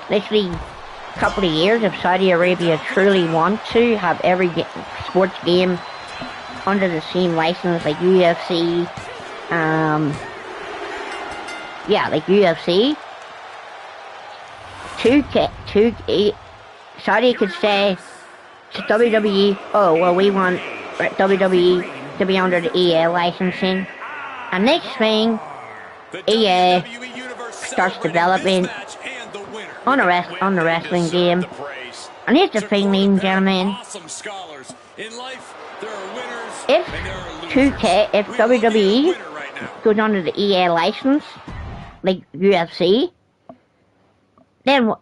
literally a couple of years, if Saudi Arabia truly want to have every sports game under the same license, like UFC, like UFC, 2K, Saudi could say to WWE, oh, well, we want WWE to be under the EA licensing. And next thing, EA starts developing on the wrestling game. And here's the thing, ladies and gentlemen, if WWE goes under the EA license, like UFC, then what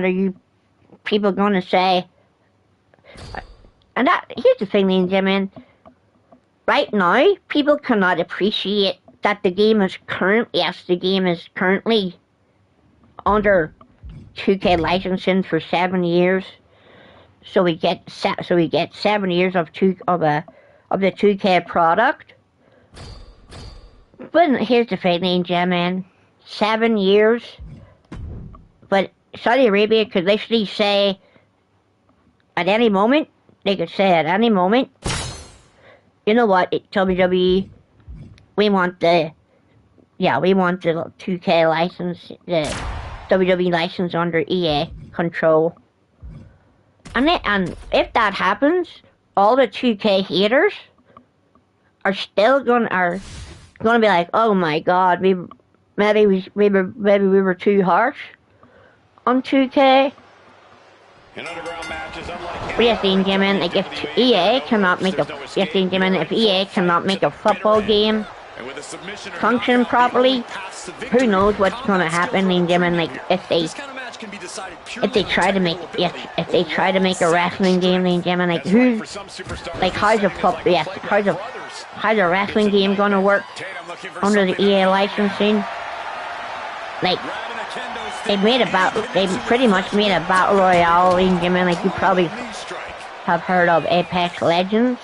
are you people gonna say? And here's the thing, ladies and gentlemen, right now, people cannot appreciate that the game is currently under 2K licensing for 7 years. So we get 7 years of the 2K product. But here's the thing, ladies and gentlemen, 7 years. But Saudi Arabia could literally say at any moment, they could say at any moment, you know what, WWE, we want the 2K license, the WWE license under EA control. And if that happens, all the 2K haters are still gonna be like, oh my god, maybe we were too harsh on 2K. But yes, ladies and gentlemen, like if EA cannot make a football game function properly, who knows what's gonna happen, ladies and gentlemen. Like if they try to make a wrestling game, ladies and gentlemen, how's a wrestling game gonna work under the EA licensing? Like they pretty much made a battle royale, ladies and gentlemen. Like you probably have heard of Apex Legends.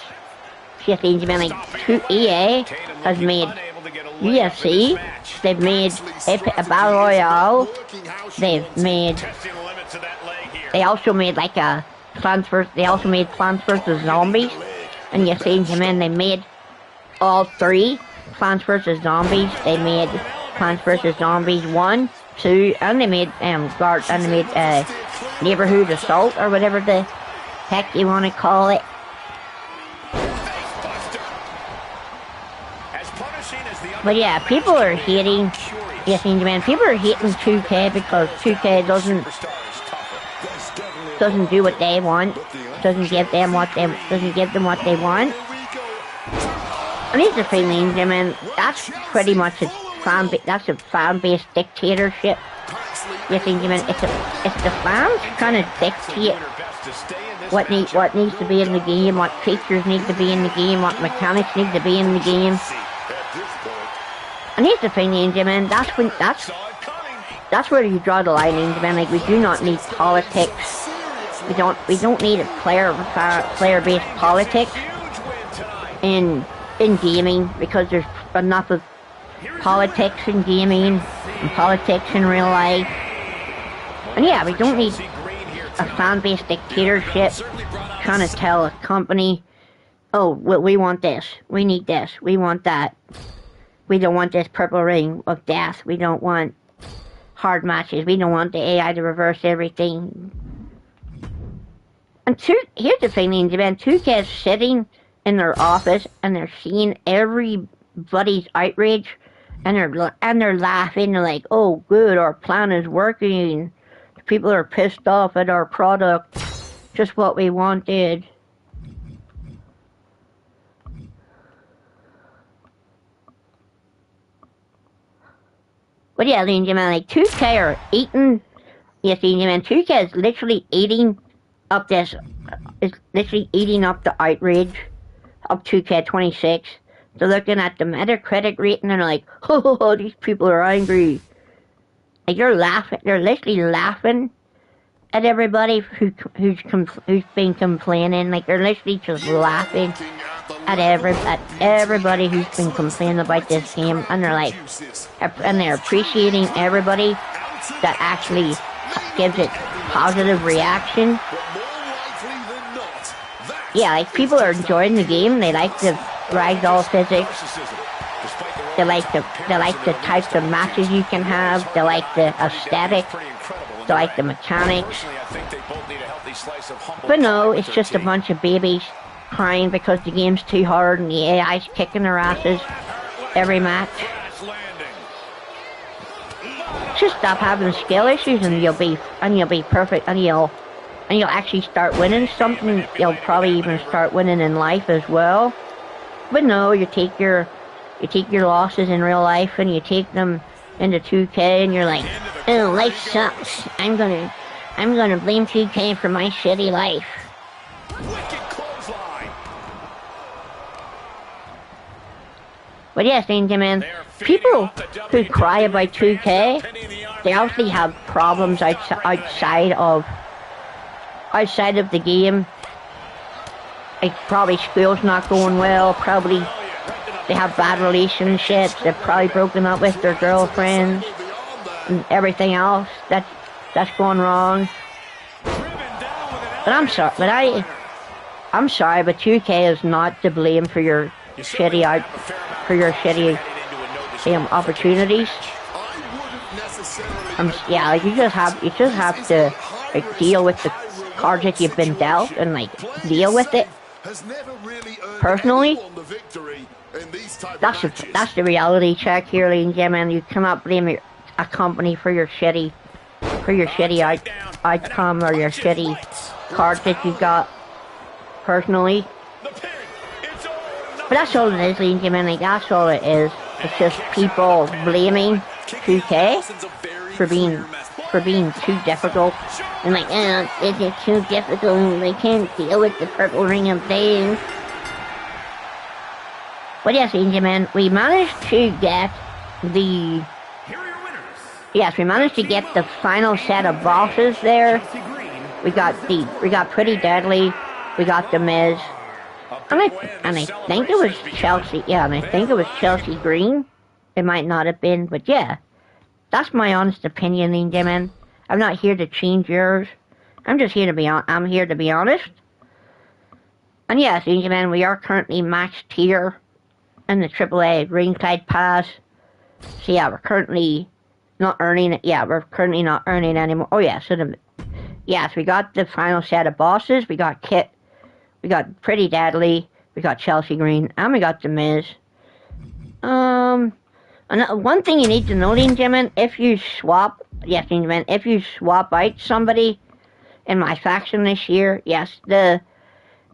Yes, ladies and gentlemen, like EA has made UFC. They've made a battle royale. They also made like a Plants vs Zombies. And yes, ladies and gentlemen, they made all three Plants vs Zombies. They made Plants vs Zombies 1, 2, and they made Neighborhood Assault, or whatever the heck you want to call it. But yeah, people are hating. Yes, man, people are hating 2K because 2K doesn't do what they want, doesn't give them what they want. And here's the thing, ladies and gentlemen, that's pretty much a fan-based dictatorship. Yes, ladies and gentlemen, it's the fans trying to dictate what needs to be in the game, what features need to be in the game, what mechanics need to be in the game. And here's the thing, ladies and gentlemen, that's where you draw the line, ladies and gentlemen. Like, we do not need politics. We don't need a player-based politics in gaming, because there's enough of politics in gaming and politics in real life. And yeah, we don't need a fan-based dictatorship trying to tell a company, oh, well, we want this, we need this, we want that. We don't want this purple ring of death. We don't want hard matches. We don't want the AI to reverse everything. And here's the thing, ladies and gentlemen, 2K is sitting in their office and they're seeing everybody's outrage, and they're laughing. They're like, oh, good, our plan is working. People are pissed off at our product. Just what we wanted. But yeah, ladies and gentlemen, like 2K are eating. Yes, ladies and gentlemen, 2K is literally eating up the outrage of 2K26. They're looking at the Metacritic rating and they're like, oh, these people are angry. Like they're literally laughing at everybody who's been complaining. Like they're literally just laughing at everybody who's been complaining about this game, and they're appreciating everybody that actually gives it positive reaction. Yeah, like people are enjoying the game. They like the ragdoll physics. They like the types of matches you can have. They like the aesthetic. They like the mechanics. But no, it's just a bunch of babies crying because the game's too hard and the AI's kicking their asses every match. Just stop having skill issues and you'll be perfect, and you'll actually start winning something. You'll probably even start winning in life as well. But no, you take your losses in real life and you take them into 2K and you're like, oh, life sucks. I'm gonna blame 2K for my shitty life. But yes, ladies and gentlemen, people who cry about 2K, they obviously have problems outside of the game. Like probably school's not going well, probably they have bad relationships, they're probably broken up with their girlfriends and everything else. that's going wrong. But I'm sorry, I'm sorry, but 2K is not to blame for your shitty opportunities. Yeah, like you just have to like deal with the cards that you've been dealt and like deal with it. Personally, that's the reality check here, ladies and gentlemen. You cannot blame a company for your shitty outcome or your shitty cards that you got. Personally, but that's all it is, ladies and gentlemen. Like that's all it is. It's just people blaming 2K for being too difficult and like, it's too difficult. They can't deal with the purple ring of days. But yes, ladies and gentlemen, we managed to get the the final set of bosses there. We got Pretty Deadly. We got The Miz. And I think it was Chelsea. Yeah, and I think it was Chelsea Green. It might not have been, but yeah. That's my honest opinion, ladies and gentlemen. I'm not here to change yours. I'm just here to be honest. And yes, ladies and gentlemen, we are currently max tier in the AAA Ringside Pass. So yeah, we're currently not earning it. Yeah, we're currently not earning anymore. Oh yeah, so we got the final set of bosses. We got Kit. We got Pretty Deadly. We got Chelsea Green, and we got The Miz. And one thing you need to know, ladies and gentlemen, if you swap out somebody in my faction this year, yes, they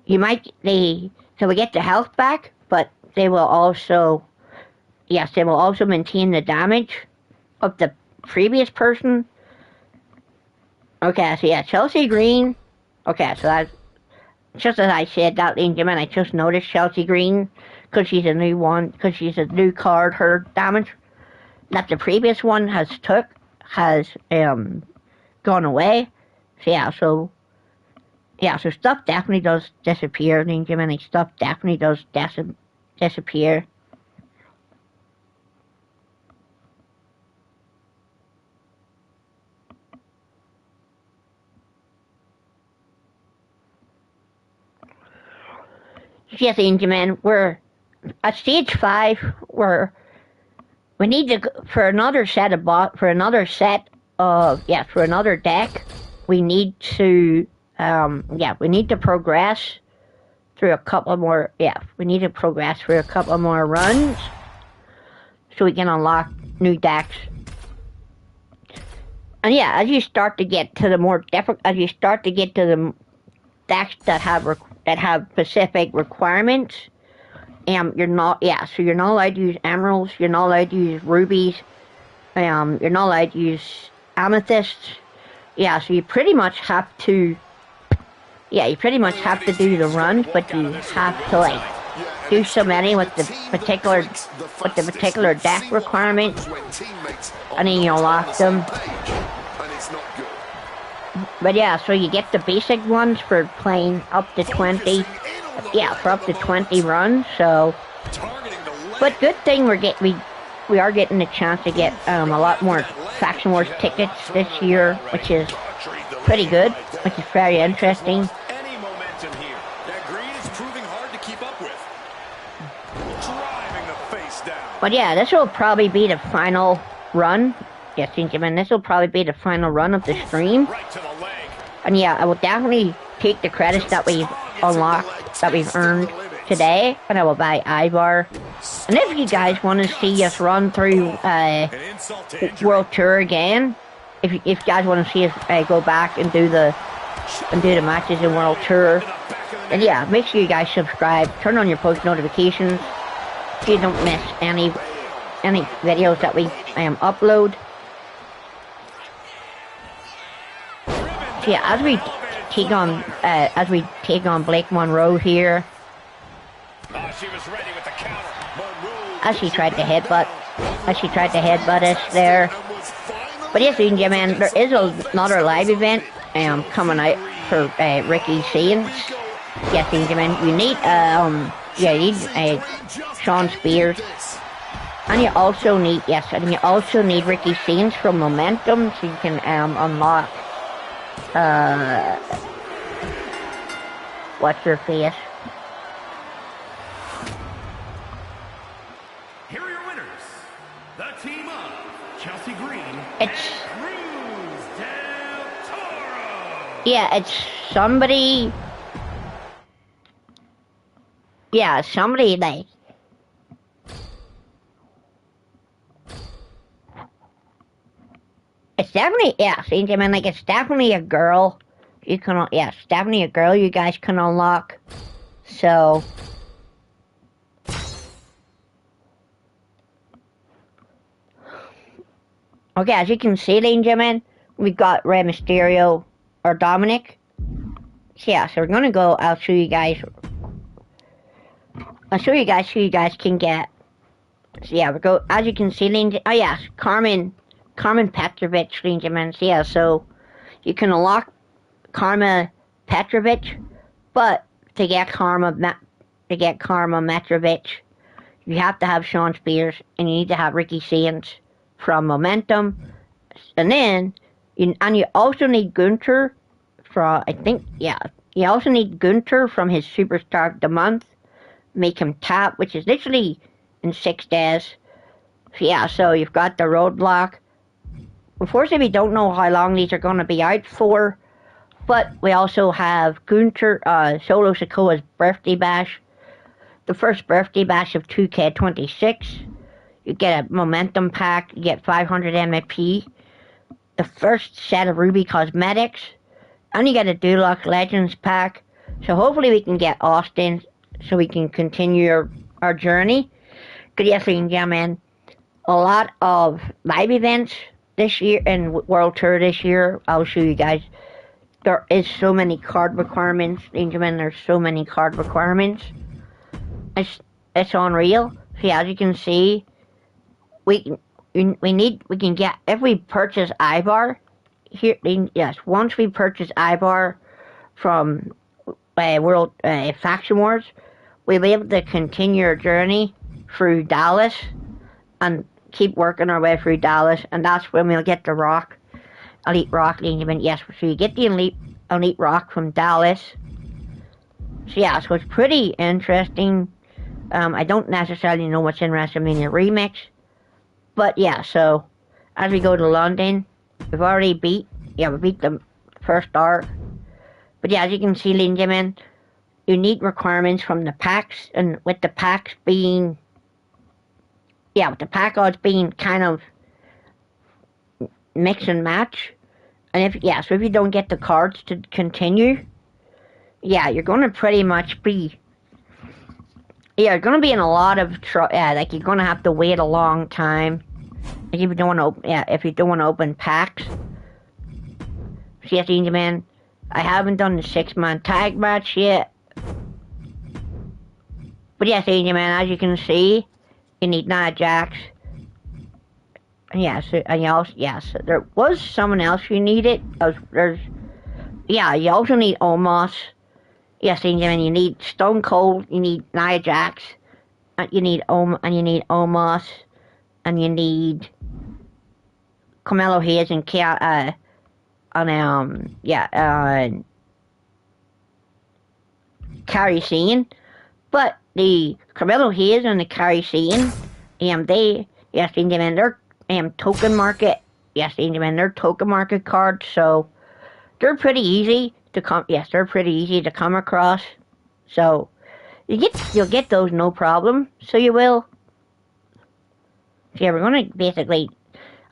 will get the health back, but they will also maintain the damage of the previous person. Okay, so yeah, Chelsea Green. Okay, so that's just as I said that, ladies and gentlemen, I just noticed Chelsea Green, because she's a new card, her damage that the previous one has gone away. So stuff definitely does disappear, ladies and gentlemen. Stuff definitely does disappear. Yes, ladies and gentlemen, we're at stage 5. We need to for another deck. We need to progress through a couple more. Yeah, we need to progress through a couple more runs so we can unlock new decks. And yeah, as you start to get to the decks that have specific requirements, you're not allowed to use emeralds, you're not allowed to use rubies, you're not allowed to use amethysts. Yeah, so you pretty much have to do the runs, but you have to do so many with the particular deck requirements, and then you unlock them. But yeah, so you get the basic ones for playing up to 20. Yeah, for up to 20 runs. So, but good thing we are getting the chance to get a lot more Faction Wars tickets this year, which is pretty good, which is very interesting. Any momentum here. That green is proving hard to keep up with. Driving the face down. But yeah, this will probably be the final run. Yes, gentlemen, this will probably be the final run of the stream. Right to the leg. And yeah, I will definitely take the credits that we've unlocked, that we've earned today, and I will buy Ivar. And if you guys want to see us run through World Tour again, if you guys want to see us go back and do the matches in World Tour, then yeah, make sure you guys subscribe, turn on your post notifications, so you don't miss any videos that we upload. So yeah, as we take on Blake Monroe here, as she tried to headbutt us there. But yes, ladies and gentlemen, there is another live event coming out for Ricky Saints. Yes, ladies and gentlemen, you need Sean Spears And you also need, yes, and you also need Ricky Sainz from Momentum so you can unlock, what's her face? Here are your winners. The team of Chelsea Green It's, and Cruz del Toro. yeah, it's somebody, yeah, somebody like, it's definitely, yeah, see, I mean, like, it's definitely a girl. You can, yeah, it's definitely a girl you guys can unlock. So, okay, as you can see, ladies and gentlemen, we've got Rey Mysterio or Dominic. So, yeah, so we're gonna go, I'll show you guys who you guys can get. So, yeah, we go, as you can see, oh, yes, Carmen Petrovich, ladies and gentlemen. So, yeah, so you can unlock Karma Petrovich, but to get Karma Petrovich, you have to have Sean Spears and you need to have Ricky Sainz from Momentum, and then you also need Gunther from, I think, yeah, you also need Gunther from his Superstar of the Month. Make him tap, which is literally in 6 days. So, yeah, so you've got the Roadblock. Unfortunately, we don't know how long these are going to be out for, but we also have Gunther, Solo Sikoa's birthday bash, the first birthday bash of 2K26. You get a Momentum pack, you get 500 MFP, the first set of Ruby Cosmetics, and you get a Duloc Legends pack. So hopefully we can get Austin so we can continue our journey. Because yes, ladies and gentlemen, a lot of live events this year and World Tour this year. I'll show you guys. There is so many card requirements, ladies and gentlemen. There's so many card requirements. It's unreal. See, as you can see, we can get, if we purchase Ivar here. Yes, once we purchase Ivar from World Faction Wars, we'll be able to continue our journey through Dallas and keep working our way through Dallas, and that's when we'll get the Elite Rock. Yes, so you get the Elite Rock from Dallas. So yeah, so it's pretty interesting. I don't necessarily know what's in WrestleMania Remix, but yeah, so as we go to London, we've already beat the first arc. But yeah, as you can see, ladies and gentlemen, you need requirements from the packs, and with the packs being, with the pack odds being kind of mix and match, and so if you don't get the cards to continue, you're going to pretty much be, you're going to be in a lot of trouble. Like, you're going to have to wait a long time. Like, if you don't want to open packs. So yes, ladies and gentlemen, I haven't done the 6-man tag match yet. But yes, ladies and gentlemen, as you can see, you need Nia Jax. Yes, there was someone else you needed. You also need Omos. Yes, ladies and gentlemen, you need Stone Cold, you need Nia Jax, you need Omos, and you need Carmelo Hayes and Carrie Sane. But the Carmelo Hayes and the Carrie Sane, they're token market. Yes, they're token market cards, so they're pretty easy to come. Yes, they're pretty easy to come across. So you'll get those no problem. So you will. So yeah, we're gonna basically.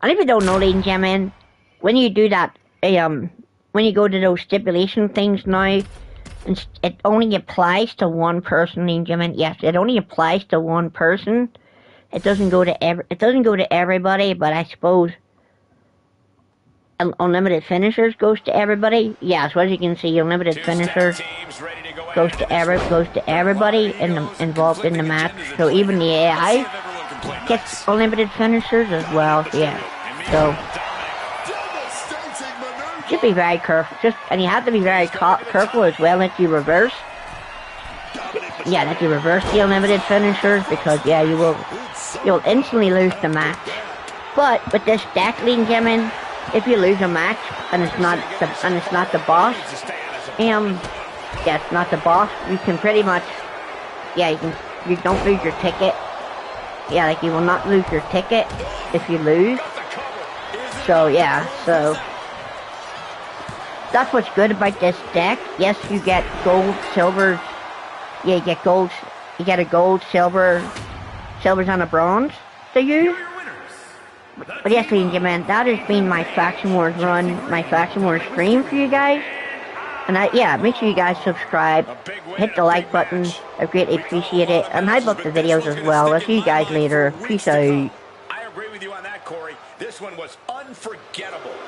And if you don't know, ladies and gentlemen, when you do that, when you go to those stipulation things now, it only applies to one person, ladies and gentlemen. Yes, it only applies to one person. It doesn't go to everybody, but I suppose unlimited finishers goes to everybody. Yeah, so as you can see, unlimited finishers goes to everybody involved in the match. So even the AI gets unlimited finishers as well. Yeah, so just be very careful. And you have to be very careful as well that you reverse. Yeah, that you reverse the unlimited finishers, because you will. you'll instantly lose the match. But with this deck, ladies and gentlemen, if you lose a match and it's not the boss, yeah, it's not the boss, you can pretty much, yeah, you don't lose your ticket. Yeah, like you will not lose your ticket if you lose. So yeah, so that's what's good about this deck. Yes, you get gold, silvers. Yeah, you get gold. You get a gold, silvers, and a bronze to use. But yes, ladies and gentlemen, that has been my Faction Wars run, my Faction Wars stream for you guys. And yeah, make sure you guys subscribe, hit the like button. I greatly appreciate it. And I love the videos as well. I'll see you guys later. Peace out. I agree with you on that, Corey. This one was unforgettable.